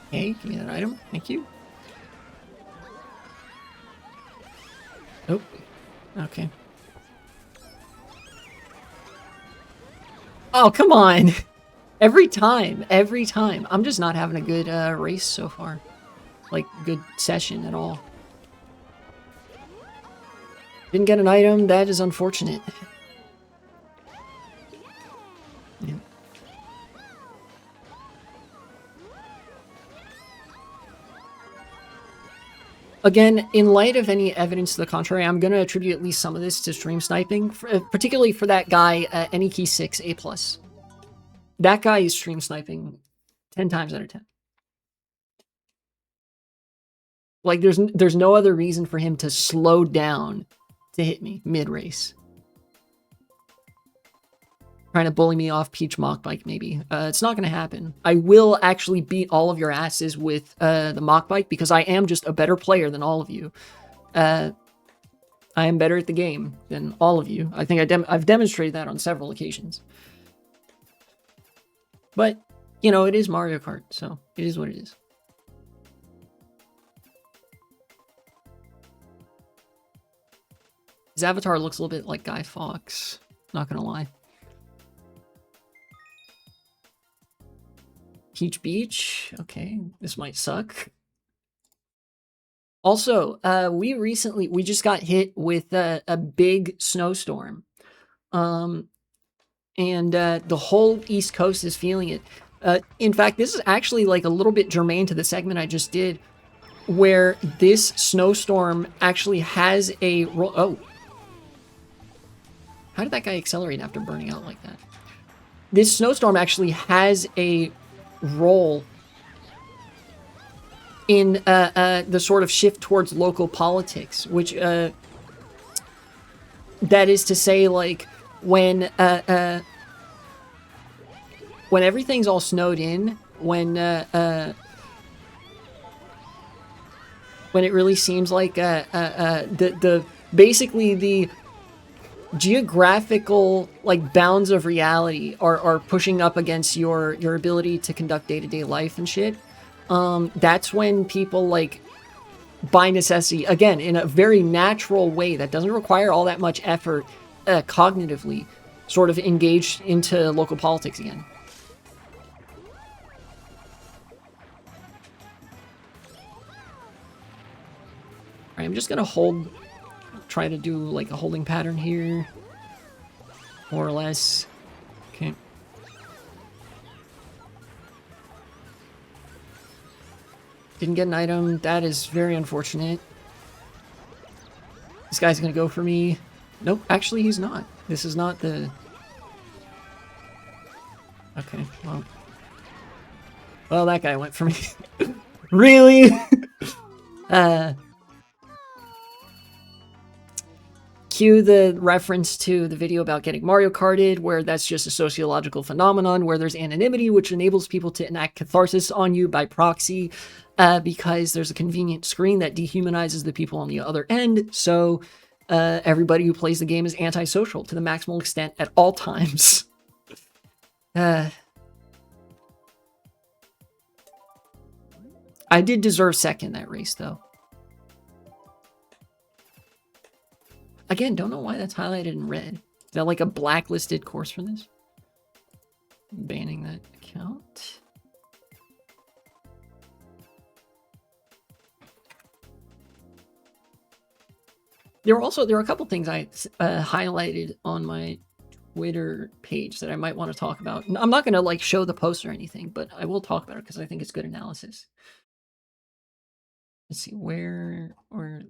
Okay, give me that item. Thank you. Nope. Okay. Oh, come on! Every time. I'm just not having a good race so far. Like, good session at all. Didn't get an item. That is unfortunate. Yeah. Again, in light of any evidence to the contrary, I'm going to attribute at least some of this to stream sniping, particularly for that guy, Anykey6 A+. That guy is stream sniping 10 times out of 10. Like, there's no other reason for him to slow down to hit me mid-race. Trying to bully me off Peach Mach Bike, maybe. It's not going to happen. I will actually beat all of your asses with the Mach Bike because I am just a better player than all of you. I am better at the game than all of you. I think I've demonstrated that on several occasions. But, you know, it is Mario Kart, so it is what it is. His avatar looks a little bit like Guy Fawkes, not gonna lie. Peach Beach, okay, this might suck. Also, we just got hit with a big snowstorm. And the whole East Coast is feeling it. In fact, this is actually like a little bit germane to the segment I just did, where this snowstorm actually has a oh. How did that guy accelerate after burning out like that? This snowstorm actually has a role in the sort of shift towards local politics, which that is to say, like, when everything's all snowed in, when it really seems like basically the geographical, like, bounds of reality are pushing up against your ability to conduct day-to-day life and shit. That's when people, like, by necessity, again, in a very natural way that doesn't require all that much effort cognitively, sort of engage into local politics again. Alright, I'm just gonna try to do like a holding pattern here, more or less. Okay. Didn't get an item. That is very unfortunate. This guy's gonna go for me. Nope, actually he's not. This is not the... Okay, well... Well, that guy went for me. Really? Cue the reference to the video about getting Mario Karted, where that's just a sociological phenomenon, where there's anonymity, which enables people to enact catharsis on you by proxy, because there's a convenient screen that dehumanizes the people on the other end, so everybody who plays the game is antisocial to the maximal extent at all times. I did deserve second that race, though. Again, don't know why that's highlighted in red. Is that like a blacklisted course for this? Banning that account. There are a couple things I highlighted on my Twitter page that I might want to talk about. I'm not going to like show the post or anything, but I will talk about it because I think it's good analysis. Let's see, where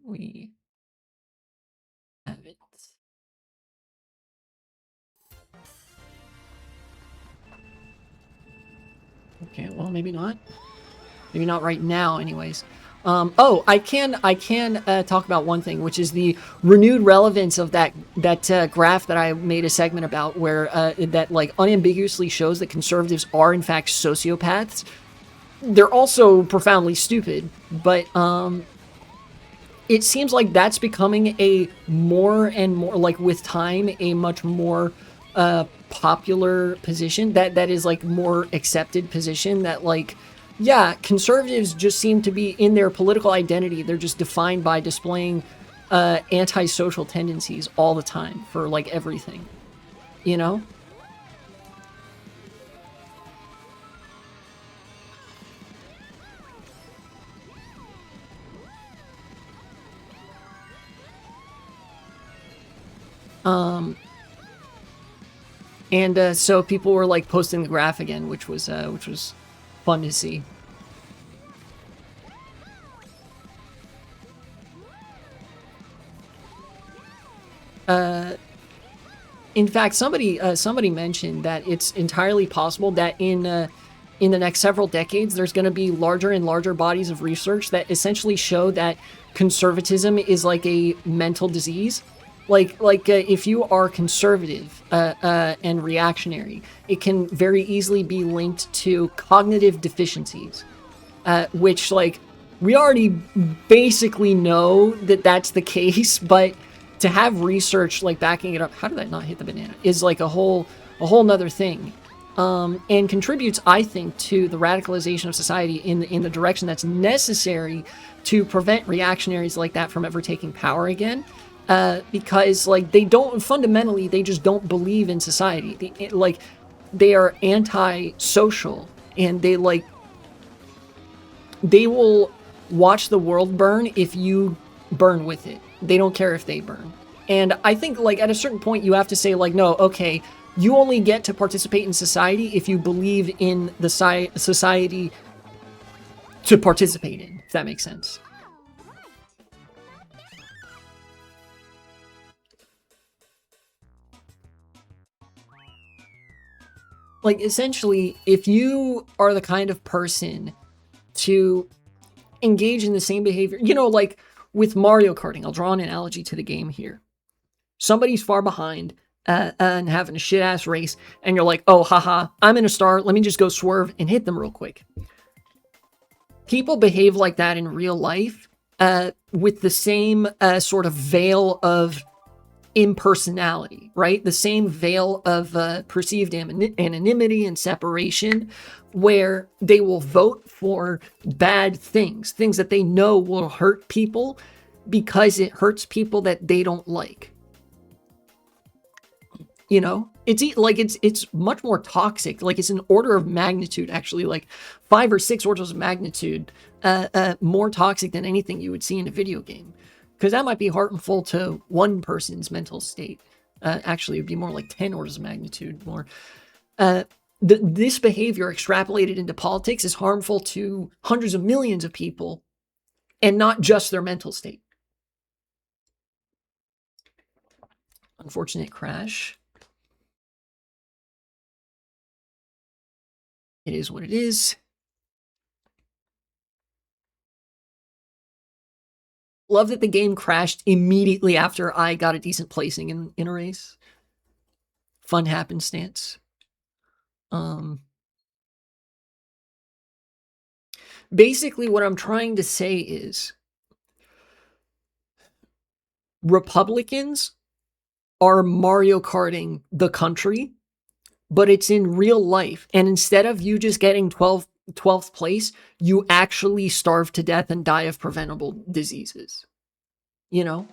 we have it. Okay, well, maybe not. Maybe not right now, anyways. Oh, I can talk about one thing, which is the renewed relevance of that graph that I made a segment about, where that like unambiguously shows that conservatives are in fact sociopaths. They're also profoundly stupid, but it seems like that's becoming a more and more, like with time, a much more popular position that is like more accepted position, that like, yeah, conservatives just seem to be in their political identity. They're just defined by displaying antisocial tendencies all the time for like everything, you know? And so people were like posting the graph again, which was fun to see. In fact, somebody mentioned that it's entirely possible that in the next several decades, there's going to be larger and larger bodies of research that essentially show that conservatism is like a mental disease. Like if you are conservative and reactionary, it can very easily be linked to cognitive deficiencies, which like we already basically know that that's the case, but to have research like backing it up, how did that not hit the banana, is like a whole nother thing, and contributes, I think, to the radicalization of society in the direction that's necessary to prevent reactionaries like that from ever taking power again. Because like they just don't believe in society. They are anti-social, and they will watch the world burn if you burn with it. They don't care if they burn. And I think like at a certain point you have to say like, no, okay, you only get to participate in society if you believe in the society to participate in, if that makes sense. Like, essentially, if you are the kind of person to engage in the same behavior, you know, like with Mario Karting, I'll draw an analogy to the game here. Somebody's far behind and having a shit-ass race, and you're like, oh, haha, I'm in a star, let me just go swerve and hit them real quick. People behave like that in real life with the same sort of veil of impersonality, right? The same veil of perceived anonymity and separation, where they will vote for bad things that they know will hurt people because it hurts people that they don't like. You know, it's much more toxic. Like, it's an order of magnitude, actually, like 5 or 6 orders of magnitude more toxic than anything you would see in a video game. Because that might be harmful to one person's mental state. Actually, it would be more like 10 orders of magnitude more. this behavior extrapolated into politics is harmful to hundreds of millions of people and not just their mental state. Unfortunate crash. It is what it is. Love that the game crashed immediately after I got a decent placing in a race. Fun happenstance. Basically, what I'm trying to say is Republicans are Mario Karting the country, but it's in real life. And instead of you just getting 12th place, you actually starve to death and die of preventable diseases. You know?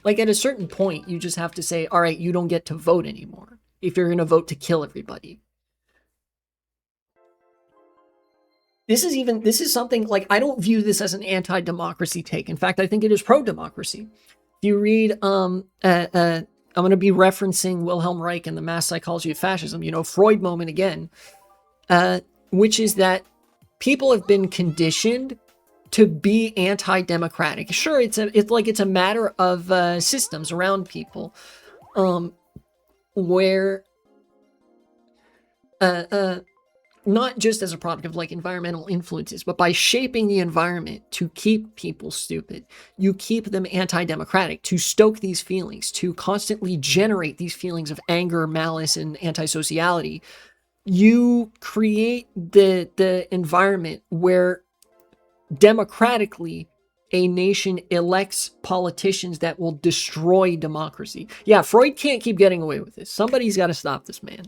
Like, at a certain point, you just have to say, all right, you don't get to vote anymore if you're going to vote to kill everybody. This is something, like, I don't view this as an anti-democracy take. In fact, I think it is pro-democracy. If you read, I'm going to be referencing Wilhelm Reich and the Mass Psychology of Fascism, you know, Freud moment again, which is that people have been conditioned to be anti-democratic. Sure, it's a matter of systems around people, where not just as a product of like environmental influences, but by shaping the environment to keep people stupid, you keep them anti-democratic, to stoke these feelings, to constantly generate these feelings of anger, malice, and antisociality. You create the environment where democratically a nation elects politicians that will destroy democracy. Yeah, Freud can't keep getting away with this. Somebody's got to stop this man.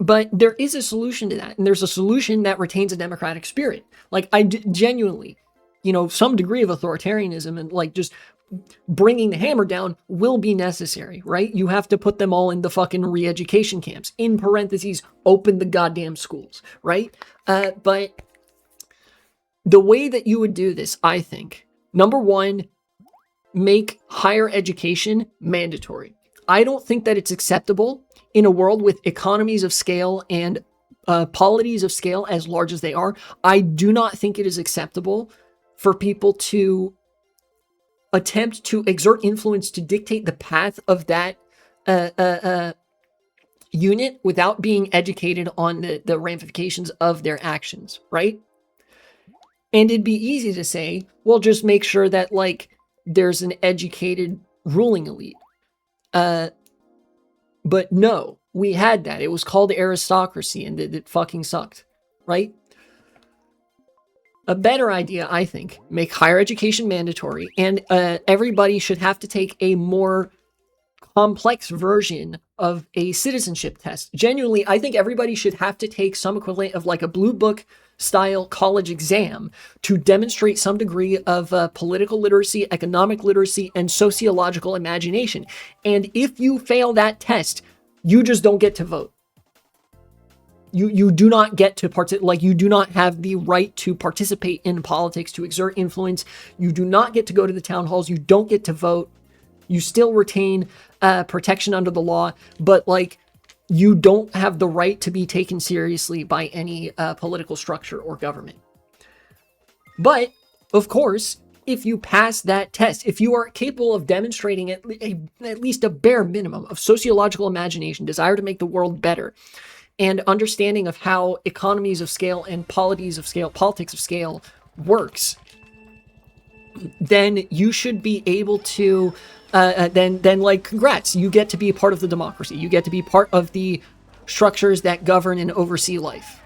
But there is a solution to that. And there's a solution that retains a democratic spirit. Like, I genuinely, you know, some degree of authoritarianism and like just bringing the hammer down will be necessary, right? You have to put them all in the fucking re-education camps. In parentheses, open the goddamn schools, right? But the way that you would do this, I think, number one, make higher education mandatory. I don't think that it's acceptable in a world with economies of scale and polities of scale as large as they are. I do not think it is acceptable for people to attempt to exert influence to dictate the path of that unit without being educated on the ramifications of their actions, right? And it'd be easy to say, well, just make sure that like there's an educated ruling elite. But no, we had that. It was called aristocracy and it fucking sucked, right? A better idea, I think, make higher education mandatory, and everybody should have to take a more complex version of a citizenship test. Genuinely, I think everybody should have to take some equivalent of like a blue book style college exam to demonstrate some degree of political literacy, economic literacy, and sociological imagination. And if you fail that test, you just don't get to vote. You do not get to participate, you do not have the right to participate in politics, to exert influence. You do not get to go to the town halls. You don't get to vote. You still retain protection under the law, but like you don't have the right to be taken seriously by any political structure or government. But of course, if you pass that test, if you are capable of demonstrating at least a bare minimum of sociological imagination, desire to make the world better, and understanding of how economies of scale and politics of scale works, then you should be able to, then like, congrats, you get to be a part of the democracy. You get to be part of the structures that govern and oversee life.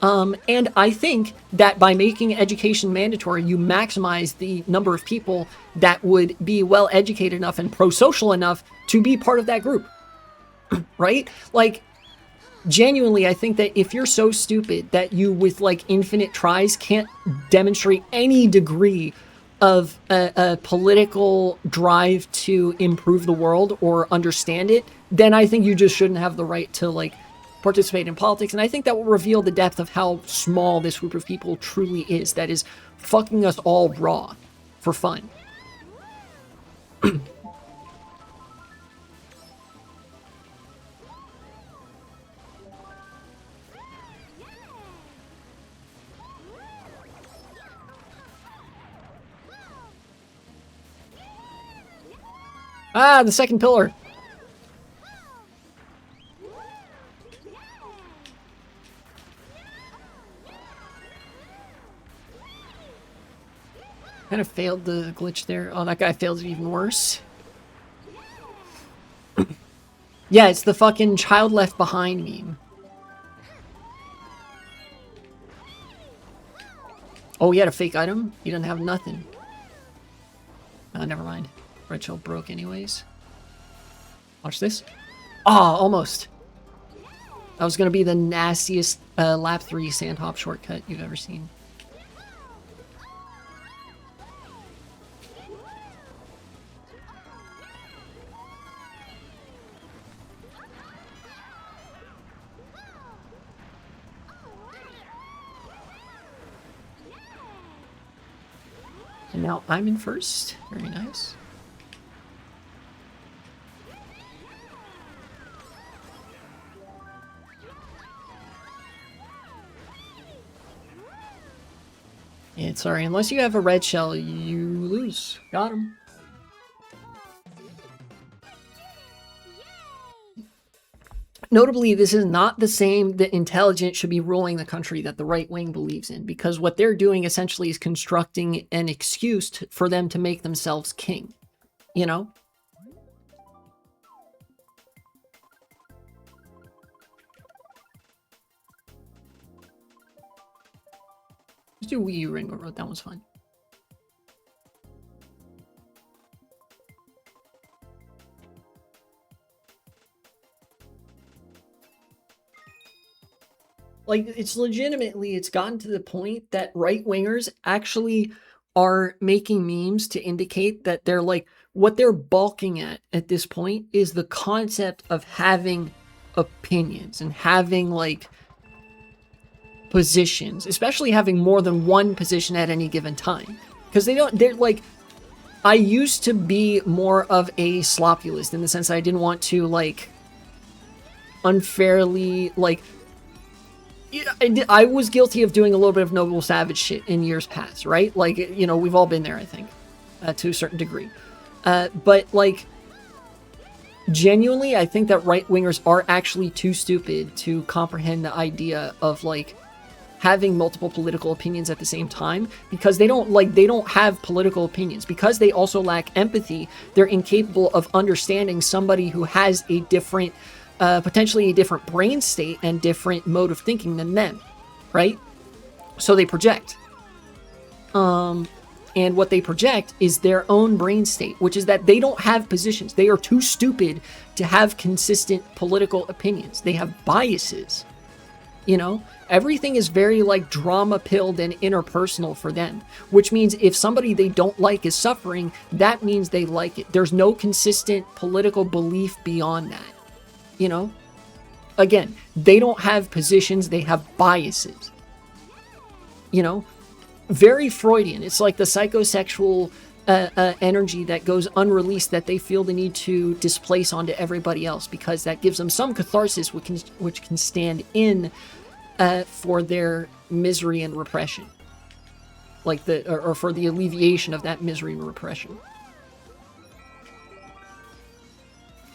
And I think that by making education mandatory, you maximize the number of people that would be well educated enough and pro-social enough to be part of that group. Right? Like, genuinely, I think that if you're so stupid that you, with like infinite tries, can't demonstrate any degree of a political drive to improve the world or understand it, then I think you just shouldn't have the right to like participate in politics. And I think that will reveal the depth of how small this group of people truly is, that is fucking us all raw for fun. Ah, the second pillar. Kind of failed the glitch there. Oh, that guy failed it even worse. Yeah, it's the fucking child left behind meme. Oh, he had a fake item? He didn't have nothing. Never mind. Red shell broke anyways. Watch this. Ah, almost. That was going to be the nastiest lap 3 sand hop shortcut you've ever seen. And now I'm in first. Very nice. Yeah, sorry, unless you have a red shell, you lose. Got him. Notably, this is not the same that intelligence should be ruling the country that the right wing believes in, because what they're doing essentially is constructing an excuse for them to make themselves king. You know? Let's do Wii U Rainbow Road. That one's fun. Like, it's legitimately, it's gotten to the point that right-wingers actually are making memes to indicate that they're like, what they're balking at this point is the concept of having opinions and having, like, positions, especially having more than one position at any given time. Because they're like, I used to be more of a sloppulist in the sense that I didn't want to, like, unfairly, like, I was guilty of doing a little bit of Noble Savage shit in years past, right? Like, you know, we've all been there, I think, to a certain degree. But, like, genuinely, I think that right-wingers are actually too stupid to comprehend the idea of, like, having multiple political opinions at the same time, because they don't have political opinions. Because they also lack empathy, they're incapable of understanding somebody who has a different, potentially a different brain state and different mode of thinking than them, right? So they project. And what they project is their own brain state, which is that they don't have positions. They are too stupid to have consistent political opinions. They have biases. You know, everything is very, like, drama-pilled and interpersonal for them, which means if somebody they don't like is suffering, that means they like it. There's no consistent political belief beyond that, you know? Again, they don't have positions, they have biases, you know? Very Freudian. It's like the psychosexual energy that goes unreleased that they feel the need to displace onto everybody else, because that gives them some catharsis which can stand in for their misery and repression, like or for the alleviation of that misery and repression.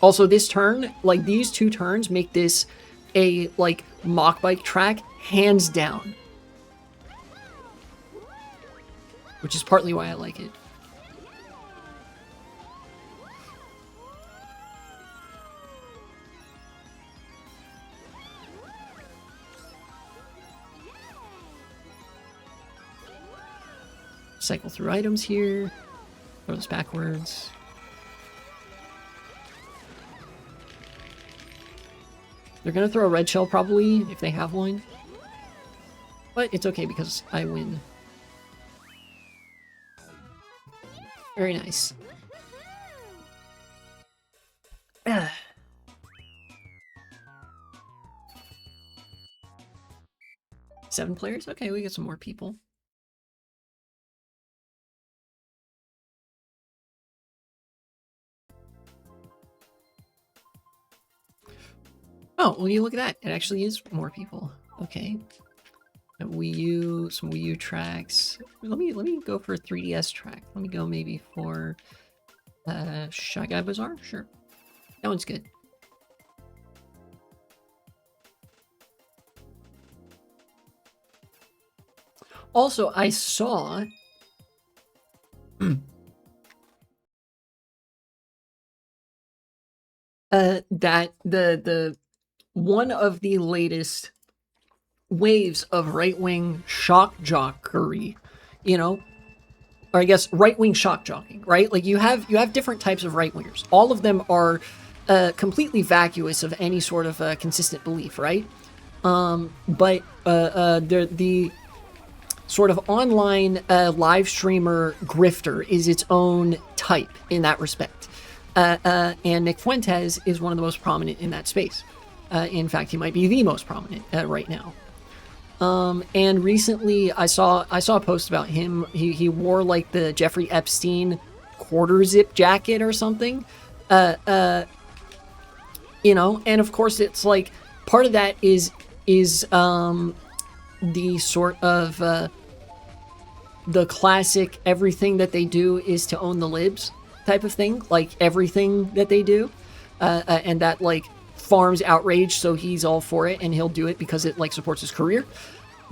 Also, this turn, like, these two turns make this a, like, mock bike track hands down, which is partly why I like it. Cycle through items here. Throw this backwards. They're gonna throw a red shell probably, if they have one. But it's okay because I win. Very nice. 7 players? Okay, we get some more people. Oh, well, you look at that. It actually is more people. Okay. Some Wii U tracks. Let me go for a 3DS track. Let me go maybe for Shy Guy Bazaar? Sure. That one's good. Also, I saw that the one of the latest waves of right-wing shock jockery, you know, or I guess right-wing shock jockeying, right? Like you have different types of right-wingers. All of them are completely vacuous of any sort of consistent belief, right? But the sort of online live streamer grifter is its own type in that respect. And Nick Fuentes is one of the most prominent in that space. In fact, he might be the most prominent right now. And recently I saw a post about him. He wore like the Jeffrey Epstein quarter zip jacket or something. You know, and of course it's like part of that is the sort of the classic everything that they do is to own the libs type of thing, like everything that they do, and that like farms outrage, so he's all for it and he'll do it because it like supports his career.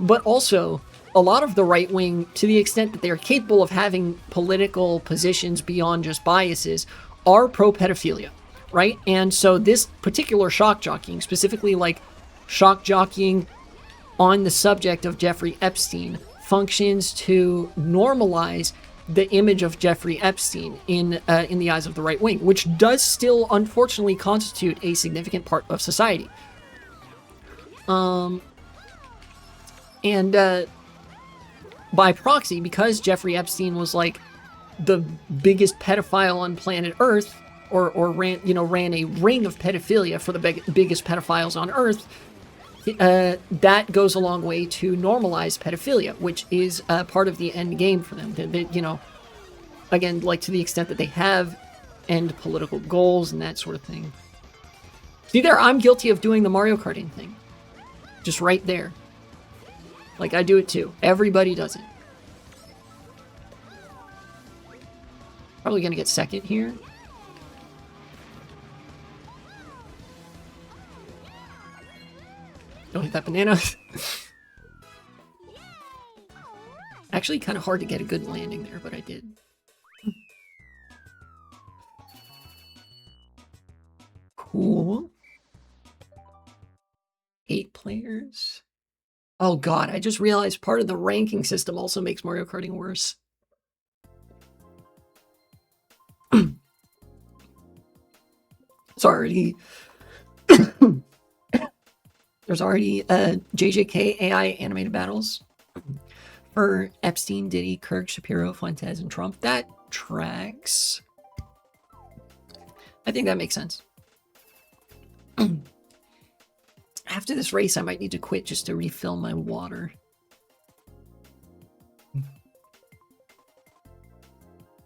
But also a lot of the right wing, to the extent that they're capable of having political positions beyond just biases, are pro pedophilia, right? And so this particular shock jockeying, specifically like shock jockeying on the subject of Jeffrey Epstein, functions to normalize the image of Jeffrey Epstein in the eyes of the right wing, which does still unfortunately constitute a significant part of society. And by proxy, because Jeffrey Epstein was like the biggest pedophile on planet Earth, or ran a ring of pedophilia for the biggest pedophiles on Earth, that goes a long way to normalize pedophilia, which is part of the end game for them. They, you know, again, like to the extent that they have end political goals and that sort of thing. See there, I'm guilty of doing the Mario Karting thing. Just right there. Like, I do it too. Everybody does it. Probably gonna get second here. Don't hit that banana. Actually, kind of hard to get a good landing there, but I did. Cool. 8 players. Oh god, I just realized part of the ranking system also makes Mario Karting worse. Sorry. There's already JJK AI animated battles for Epstein, Diddy, Kirk, Shapiro, Fuentes, and Trump. That tracks. I think that makes sense. After this race, I might need to quit just to refill my water.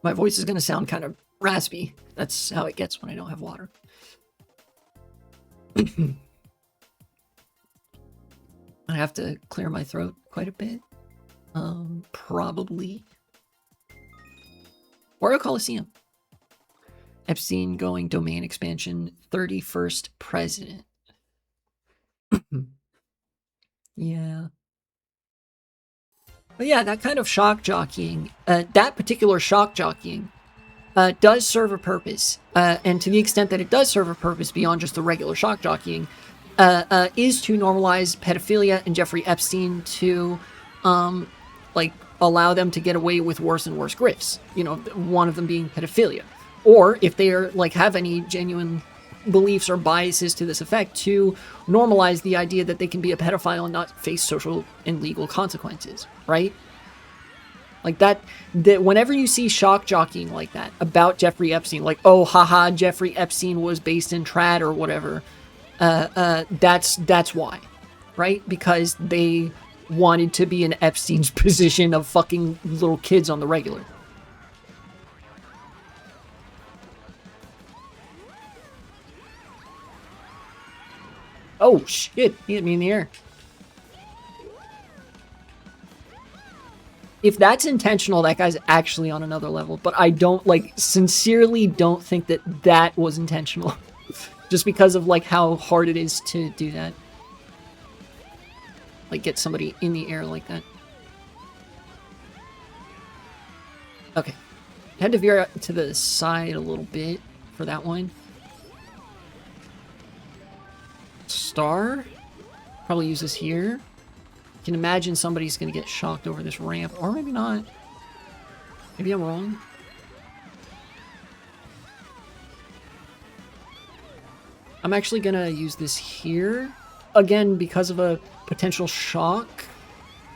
My voice is going to sound kind of raspy. That's how it gets when I don't have water. I have to clear my throat quite a bit. Probably. Wario Coliseum. Epstein going domain expansion, 31st president. Yeah. But yeah, that kind of shock jockeying, that particular shock jockeying, does serve a purpose. And to the extent that it does serve a purpose beyond just the regular shock jockeying, is to normalize pedophilia and Jeffrey Epstein to, like, allow them to get away with worse and worse grifts. You know, one of them being pedophilia. Or if they are, like, have any genuine beliefs or biases to this effect, to normalize the idea that they can be a pedophile and not face social and legal consequences, right? Like that whenever you see shock jockeying like that about Jeffrey Epstein, like, oh, haha, Jeffrey Epstein was based in trad or whatever, that's why, right? Because they wanted to be in Epstein's position of fucking little kids on the regular. Oh shit, he hit me in the air. If that's intentional, that guy's actually on another level. But I don't, like, sincerely don't think that that was intentional. Just because of, like, how hard it is to do that. Like, get somebody in the air like that. Okay. I had to veer out to the side a little bit for that one. Star. Probably use this here. You can imagine somebody's going to get shocked over this ramp. Or maybe not. Maybe I'm wrong. I'm actually going to use this here. Again, because of a potential shock.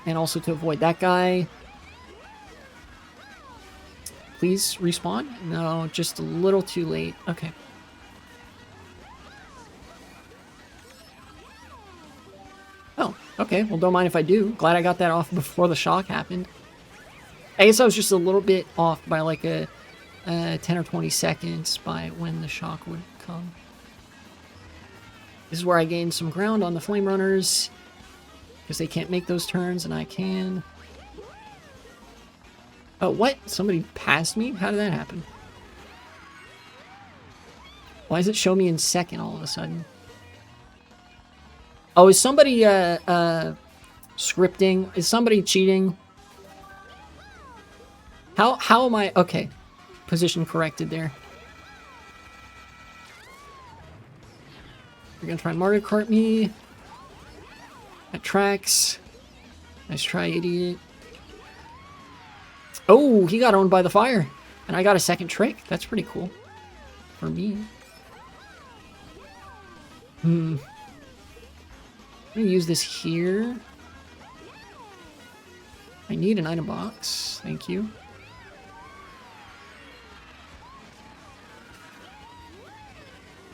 And also to avoid that guy. Please respawn? No, just a little too late. Okay. Oh, okay. Well, don't mind if I do. Glad I got that off before the shock happened. I guess I was just a little bit off by like a 10 or 20 seconds by when the shock would come. This is where I gained some ground on the Flame Runners. Because they can't make those turns, and I can. Oh, what? Somebody passed me? How did that happen? Why does it show me in second all of a sudden? Oh, is somebody scripting? Is somebody cheating? How am I? Okay, position corrected there. You're gonna try and Mario Kart me. That tracks. Nice try, idiot. Oh, he got owned by the fire. And I got a second trick. That's pretty cool. For me. I'm gonna use this here. I need an item box. Thank you.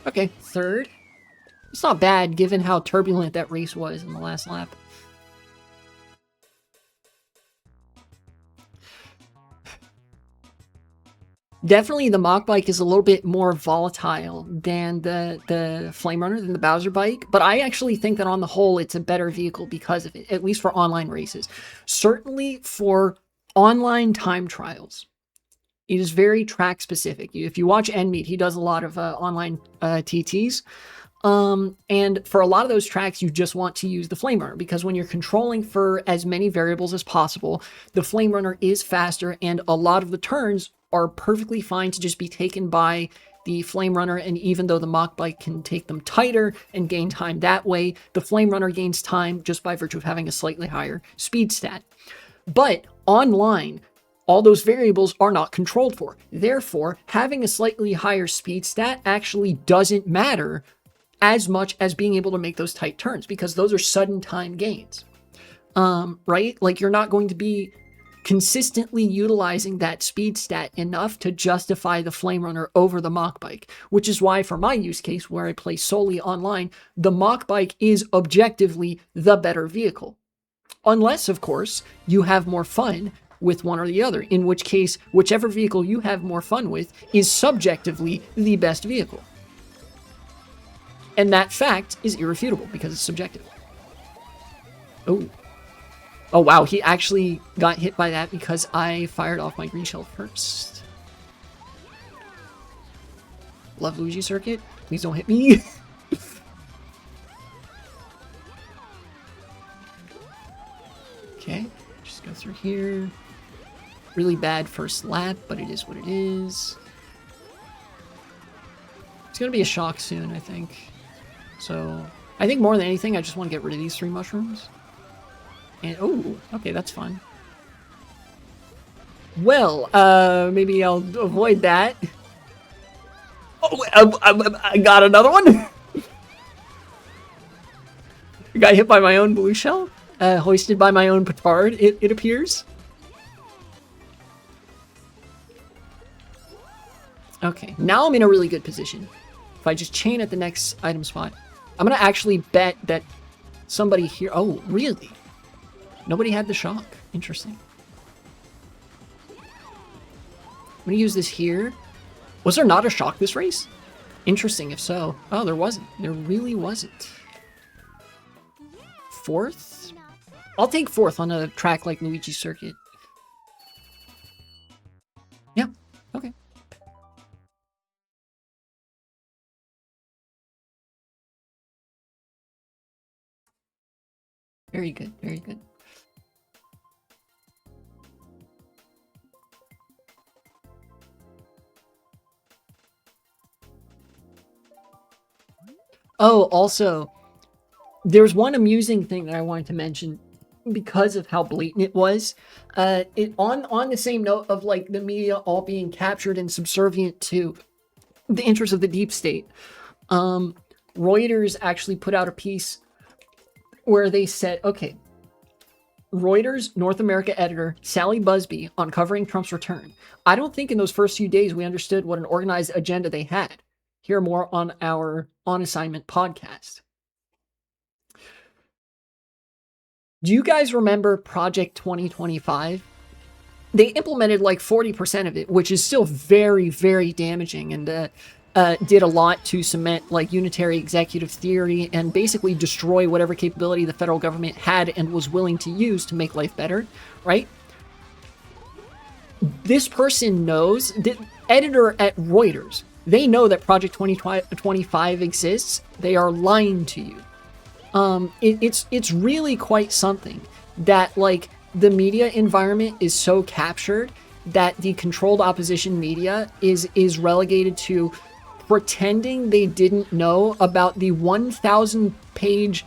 Okay, third. It's not bad given how turbulent that race was in the last lap. Definitely the Mach Bike is a little bit more volatile than the Flame Runner, than the Bowser Bike, but I actually think that on the whole it's a better vehicle because of it, at least for online races. Certainly for online time trials, it is very track specific. If you watch NMeat, he does a lot of online TTs. And for a lot of those tracks, you just want to use the Flame Runner because when you're controlling for as many variables as possible, the Flame Runner is faster and a lot of the turns are perfectly fine to just be taken by the Flame Runner, and even though the Mach Bike can take them tighter and gain time that way, the Flame Runner gains time just by virtue of having a slightly higher speed stat. But online, all those variables are not controlled for. Therefore, having a slightly higher speed stat actually doesn't matter as much as being able to make those tight turns, because those are sudden time gains, right? Like you're not going to be consistently utilizing that speed stat enough to justify the Flame Runner over the Mach Bike, which is why for my use case where I play solely online, the Mach Bike is objectively the better vehicle. Unless, of course, you have more fun with one or the other, in which case, whichever vehicle you have more fun with is subjectively the best vehicle. And that fact is irrefutable because it's subjective. Oh. Oh, wow. He actually got hit by that because I fired off my green shell first. Love Luigi Circuit. Please don't hit me. Okay. Just go through here. Really bad first lap, but it is what it is. It's going to be a shock soon, I think. So, I think more than anything, I just want to get rid of these 3 mushrooms. And, oh, okay, that's fun. Well, maybe I'll avoid that. Oh, I got another one! I got hit by my own blue shell. Hoisted by my own petard, it appears. Okay, now I'm in a really good position. If I just chain at the next item spot, I'm gonna actually bet that somebody here... Oh, really? Nobody had the shock. Interesting. I'm gonna use this here. Was there not a shock this race? Interesting, if so. Oh, there wasn't. There really wasn't. 4th? I'll take 4th on a track like Luigi Circuit. Very good. Very good. Oh, also, there's one amusing thing that I wanted to mention because of how blatant it was. It on the same note of like the media all being captured and subservient to the interests of the deep state. Reuters actually put out a piece where they said, okay, Reuters North America editor Sally Busby on covering Trump's return. I don't think in those first few days we understood what an organized agenda they had. Hear more on our On Assignment podcast. Do you guys remember Project 2025? They implemented like 40% of it, which is still very, very damaging, and did a lot to cement like unitary executive theory and basically destroy whatever capability the federal government had and was willing to use to make life better, right? This person knows, the editor at Reuters, they know that Project 2025 exists. They are lying to you. It's really quite something that like the media environment is so captured that the controlled opposition media is relegated to pretending they didn't know about the 1,000 page,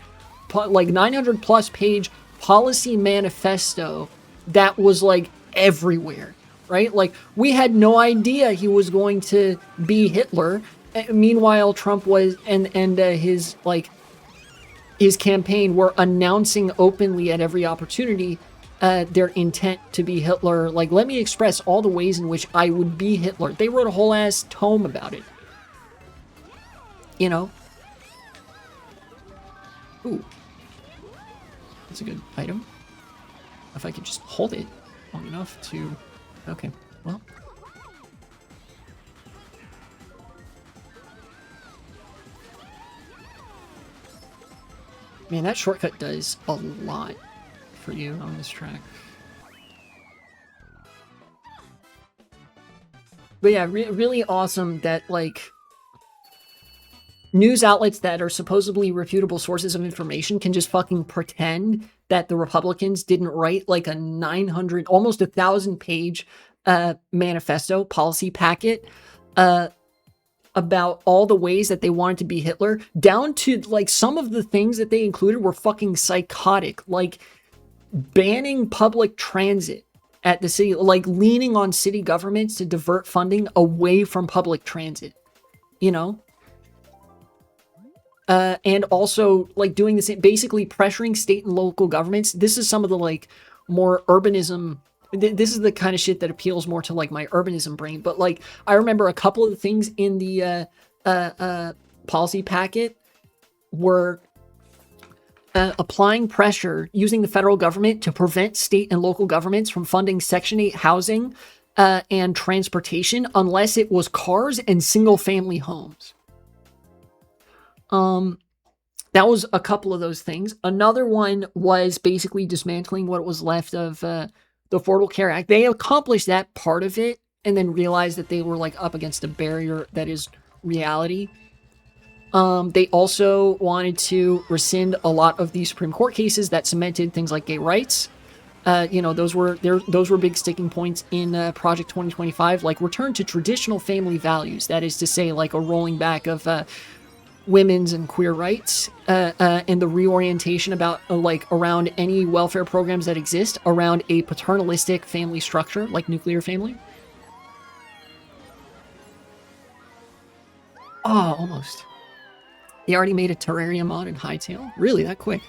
like 900 plus page policy manifesto that was like everywhere, right? Like we had no idea he was going to be Hitler. Meanwhile, Trump was and his like his campaign were announcing openly at every opportunity their intent to be Hitler. Like, let me express all the ways in which I would be Hitler. They wrote a whole ass tome about it. You know? Ooh. That's a good item. If I could just hold it long enough to... Okay, well... Man, that shortcut does a lot for you on this track. But yeah, really awesome that, like, news outlets that are supposedly reputable sources of information can just fucking pretend that the Republicans didn't write, like, a 900, almost 1,000 page manifesto, policy packet, about all the ways that they wanted to be Hitler, down to like some of the things that they included were fucking psychotic, like banning public transit at the city, like leaning on city governments to divert funding away from public transit, you know? And also like doing the same, basically pressuring state and local governments. This is some of the like more urbanism. This is the kind of shit that appeals more to like my urbanism brain. But like, I remember a couple of the things in the policy packet were applying pressure using the federal government to prevent state and local governments from funding Section 8 housing and transportation unless it was cars and single family homes. That was a couple of those things. Another one was basically dismantling what was left of the Affordable Care Act. They accomplished that part of it and then realized that they were like up against a barrier that is reality. They also wanted to rescind a lot of the Supreme Court cases that cemented things like gay rights. You know, those were big sticking points in Project 2025, like return to traditional family values. That is to say, like a rolling back of women's and queer rights, and the reorientation about like around any welfare programs that exist around a paternalistic family structure, like nuclear family. Oh, almost. They already made a Terraria mod in Hytale? Really, that quick?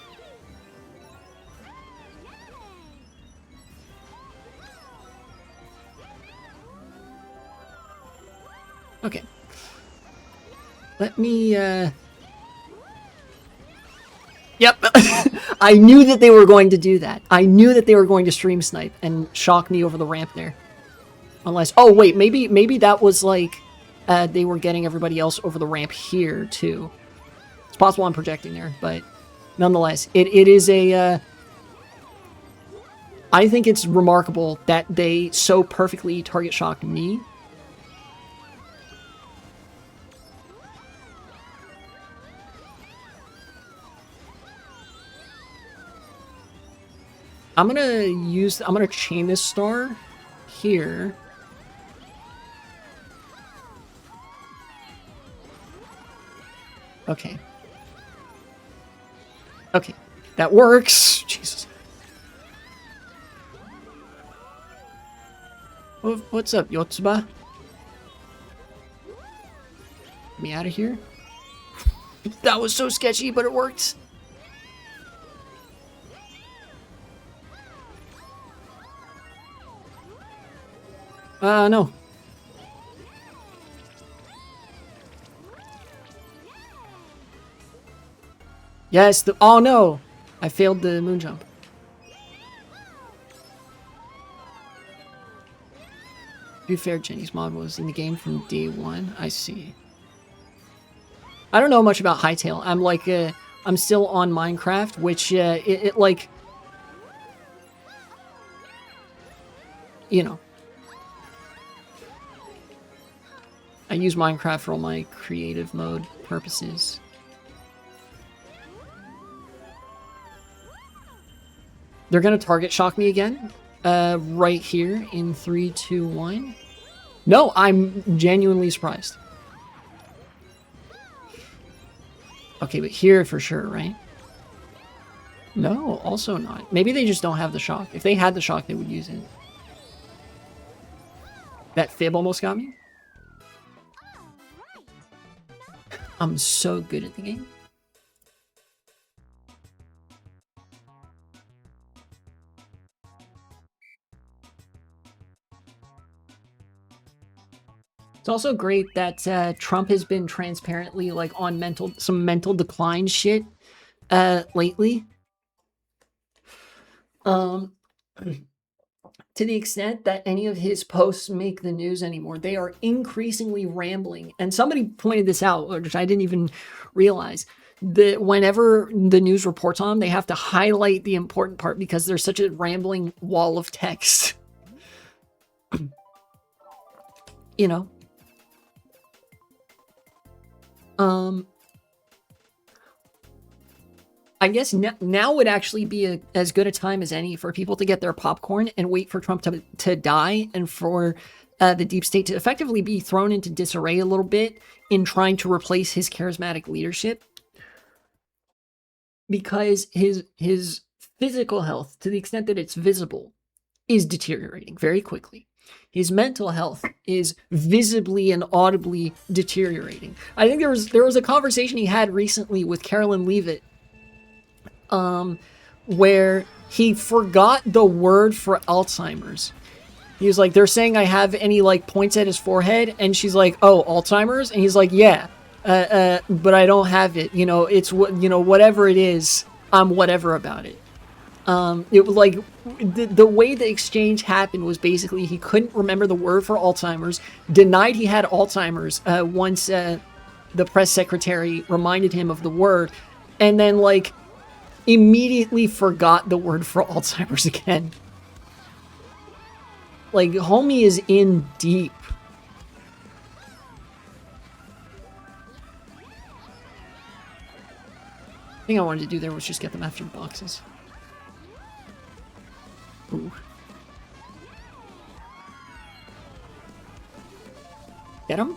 Okay. Let me, Yep. I knew that they were going to do that. I knew that they were going to stream snipe and shock me over the ramp there. Unless... Oh, wait. Maybe that was, like, they were getting everybody else over the ramp here, too. It's possible I'm projecting there, but nonetheless, it is a... I think it's remarkable that they so perfectly target shocked me. I'm gonna chain this star here. Okay. Okay, that works. Jesus. What's up, Yotsuba? Get me out of here. That was so sketchy, but it worked. No. Yes, oh no! I failed the moon jump. To be fair, Jenny's mod was in the game from day one. I see. I don't know much about Hytale. I'm like, I'm still on Minecraft, which, it like, you know. I use Minecraft for all my creative mode purposes. They're gonna target shock me again, right here in 3, 2, 1. No, I'm genuinely surprised. Okay, but here for sure, right? No, also not. Maybe they just don't have the shock. If they had the shock, they would use it. That fib almost got me. I'm so good at the game. It's also great that Trump has been transparently like on some mental decline shit lately. To the extent that any of his posts make the news anymore, they are increasingly rambling. And somebody pointed this out, which I didn't even realize. That whenever the news reports on them, they have to highlight the important part because there's such a rambling wall of text. You know. I guess now would actually be as good a time as any for people to get their popcorn and wait for Trump to die and for the deep state to effectively be thrown into disarray a little bit in trying to replace his charismatic leadership. Because his physical health, to the extent that it's visible, is deteriorating very quickly. His mental health is visibly and audibly deteriorating. I think there was a conversation he had recently with Carolyn Leavitt, where he forgot the word for Alzheimer's. He was like, they're saying I have any like points at his forehead, and she's like, oh, Alzheimer's? And he's like, yeah, but I don't have it. You know, it's what, you know, whatever it is, I'm whatever about it. It was like the way the exchange happened was basically he couldn't remember the word for Alzheimer's, denied he had Alzheimer's once the press secretary reminded him of the word, and then like immediately forgot the word for Alzheimer's again. Like, homie is in deep. The thing I wanted to do there was just get them after the boxes. Ooh. Get him?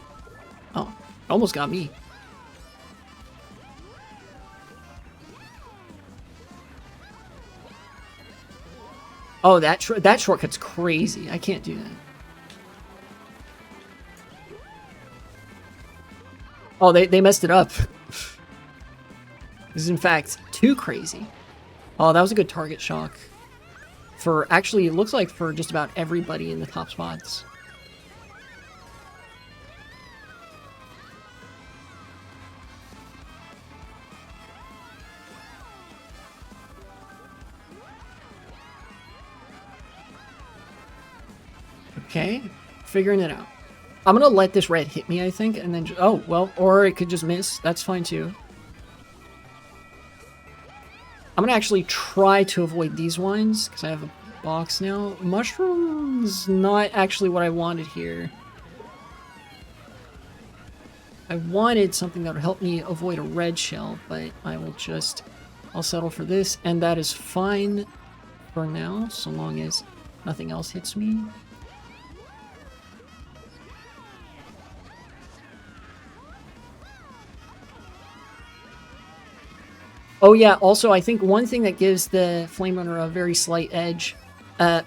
Oh, almost got me. Oh, that shortcut's crazy. I can't do that. Oh, they messed it up. This is, in fact, too crazy. Oh, that was a good target shock. For, actually, it looks like for just about everybody in the top spots. Okay, figuring it out. I'm gonna let this red hit me, I think, and then oh, well, or it could just miss. That's fine too. I'm gonna actually try to avoid these ones, because I have a box now. Mushrooms, not actually what I wanted here. I wanted something that would help me avoid a red shell, but I will just, I'll settle for this, and that is fine. for now, so long as nothing else hits me. Oh yeah, also I think one thing that gives the Flame Runner a very slight edge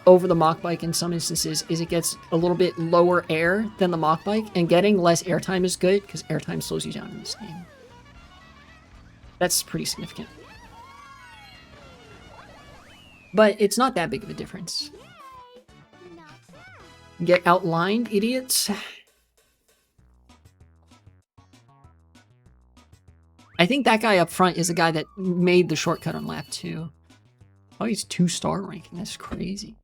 over the Mach Bike in some instances is it gets a little bit lower air than the Mach Bike, and getting less airtime is good because airtime slows you down in this game. That's pretty significant. But it's not that big of a difference. Get outlined, idiots. I think that guy up front is the guy that made the shortcut on lap 2. Oh, he's 2-star ranking. That's crazy.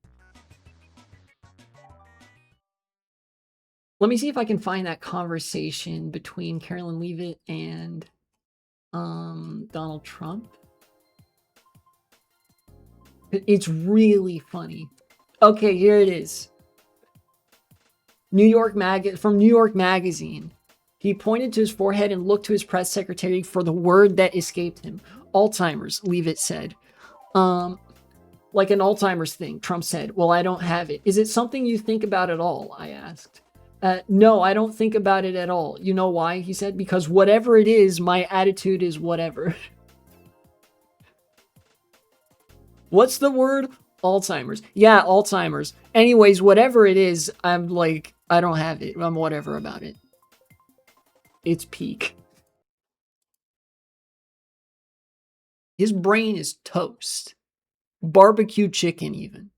Let me see if I can find that conversation between Carolyn Leavitt and Donald Trump. It's really funny. Okay, here it is. From New York Magazine. He pointed to his forehead and looked to his press secretary for the word that escaped him. Alzheimer's, Leavitt said. Like an Alzheimer's thing, Trump said. Well, I don't have it. Is it something you think about at all? I asked. No, I don't think about it at all. You know why? He said, because whatever it is, my attitude is whatever. What's the word? Alzheimer's. Yeah, Alzheimer's. Anyways, whatever it is, I'm like, I don't have it. I'm whatever about it. It's peak. His brain is toast. Barbecue chicken, even.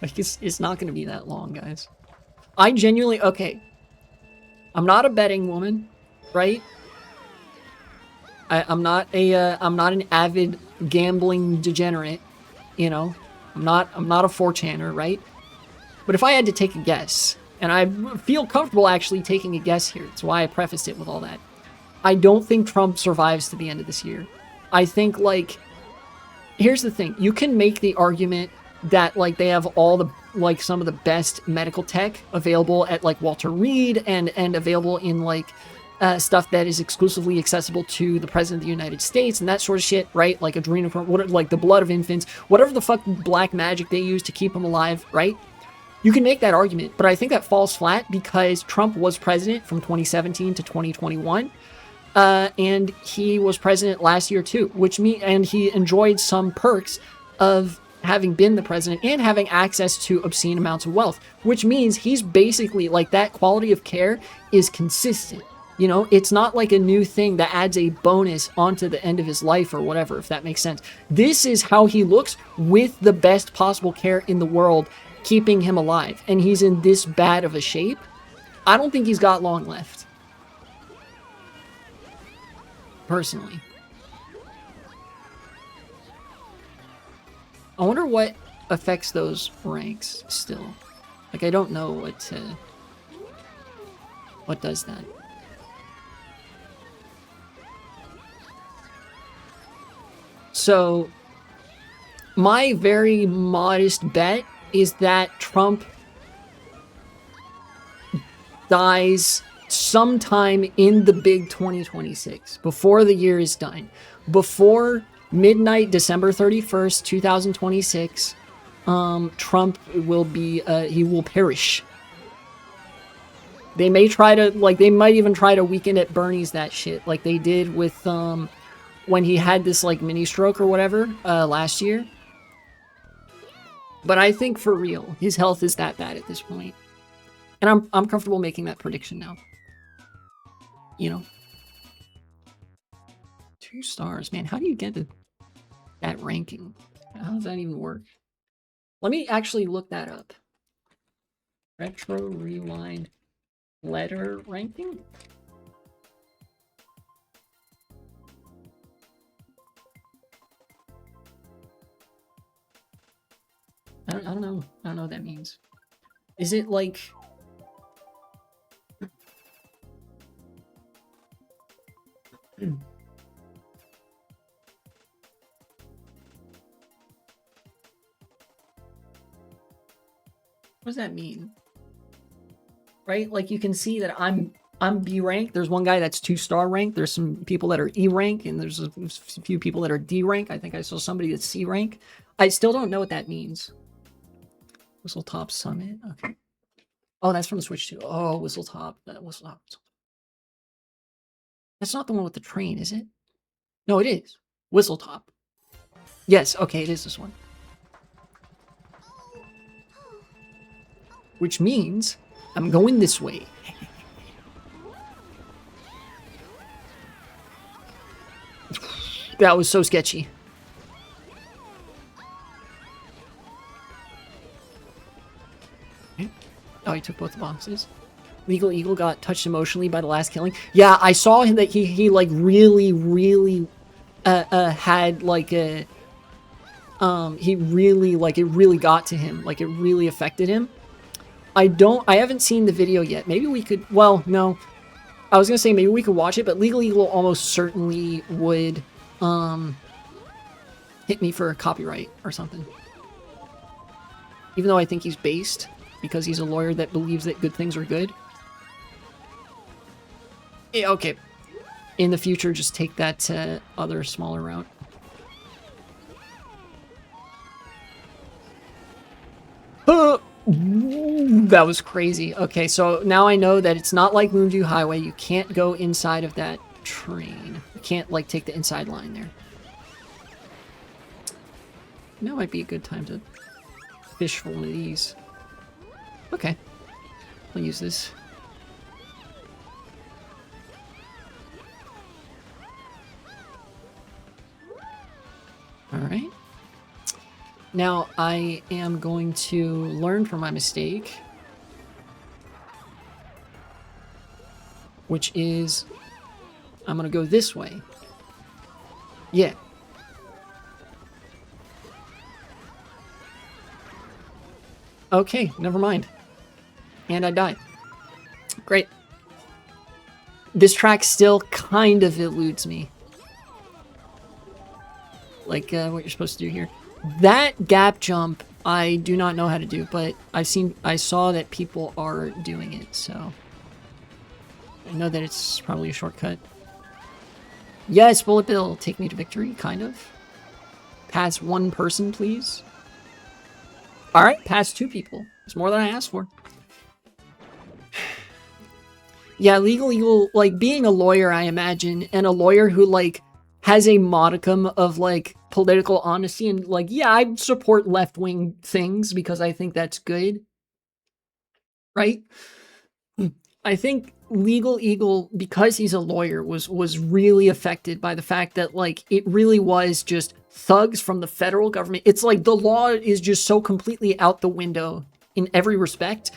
Like, it's not going to be that long, guys. I genuinely... Okay. I'm not a betting woman, right? I'm not an avid gambling degenerate, you know? I'm not a 4chaner, right? But if I had to take a guess, and I feel comfortable actually taking a guess here, that's why I prefaced it with all that. I don't think Trump survives to the end of this year. I think, like, here's the thing. You can make the argument that, like, they have all the, like, some of the best medical tech available at, like, Walter Reed and available in, like, stuff that is exclusively accessible to the President of the United States and that sort of shit, right? Like adrenochrome, like the blood of infants, whatever the fuck black magic they use to keep them alive, right? You can make that argument, but I think that falls flat because Trump was president from 2017 to 2021, and he was president last year too, and he enjoyed some perks of having been the president and having access to obscene amounts of wealth, which means he's basically, like, that quality of care is consistent. You know, it's not like a new thing that adds a bonus onto the end of his life or whatever, if that makes sense. This is how he looks with the best possible care in the world, keeping him alive. And he's in this bad of a shape. I don't think he's got long left. Personally. I wonder what affects those ranks still. Like, I don't know what does that. So, my very modest bet is that Trump dies sometime in the big 2026, before the year is done. Before midnight, December 31st, 2026, Trump will be, he will perish. They may try to, like, they might even try to Weekend at Bernie's that shit, like they did with, when he had this, like, mini stroke or whatever, last year. But I think for real, his health is that bad at this point. And I'm comfortable making that prediction now. You know? 2 stars, man. How do you get that ranking? How does that even work? Let me actually look that up. Retro Rewind letter ranking? I don't know. I don't know what that means. Is it like... What does that mean? Right? Like, you can see that I'm I'm B rank. There's one guy that's 2-star rank. There's some people that are E rank, and there's a few people that are D rank. I think I saw somebody that's C rank. I still don't know what that means. Whistletop Summit. Okay. Oh, that's from the Switch too. Oh, Whistletop. Whistletop. That's not the one with the train, is it? No, it is. Whistletop. Yes, okay, it is this one. Which means I'm going this way. That was so sketchy. Okay. Oh, he took both the boxes. Legal Eagle got touched emotionally by the last killing. Yeah, I saw him that he like really had like a he really like it really got to him, like it really affected him. I haven't seen the video yet. Maybe we could, well, no. I was gonna say maybe we could watch it, but Legal Eagle almost certainly would hit me for copyright or something. Even though I think he's based because he's a lawyer that believes that good things are good. Yeah, okay. In the future, just take that other smaller route. That was crazy. Okay, so now I know that it's not like Moonview Highway. You can't go inside of that train. You can't, like, take the inside line there. Now might be a good time to fish for one of these. Okay. I'll use this. Alright. Now, I am going to learn from my mistake. Which is... I'm going to go this way. Yeah. Okay, never mind. And I died. Great. This track still kind of eludes me. Like what you're supposed to do here. That gap jump, I do not know how to do, but I saw that people are doing it, so I know that it's probably a shortcut. Yes, Bullet Bill, take me to victory, kind of. Pass one person, please. All right, pass 2 people. It's more than I asked for. Yeah, Legal Eagle, like, being a lawyer, I imagine, and a lawyer who, like, has a modicum of, like, political honesty and, like, yeah, I support left-wing things because I think that's good. Right? I think Legal Eagle, because he's a lawyer, was really affected by the fact that, like, it really was just thugs from the federal government. It's like the law is just so completely out the window in every respect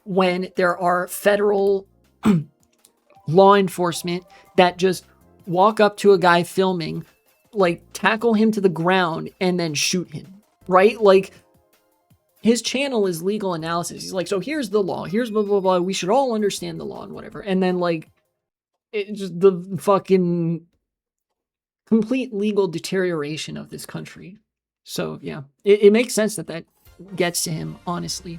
when there are federal law enforcement that just walk up to a guy filming, like, tackle him to the ground and then shoot him, right? Like, his channel is legal analysis. He's like, so here's the law, here's blah, blah, blah, we should all understand the law and whatever. And then, like, it just, the fucking complete legal deterioration of this country. So, yeah, it makes sense that that gets to him, honestly.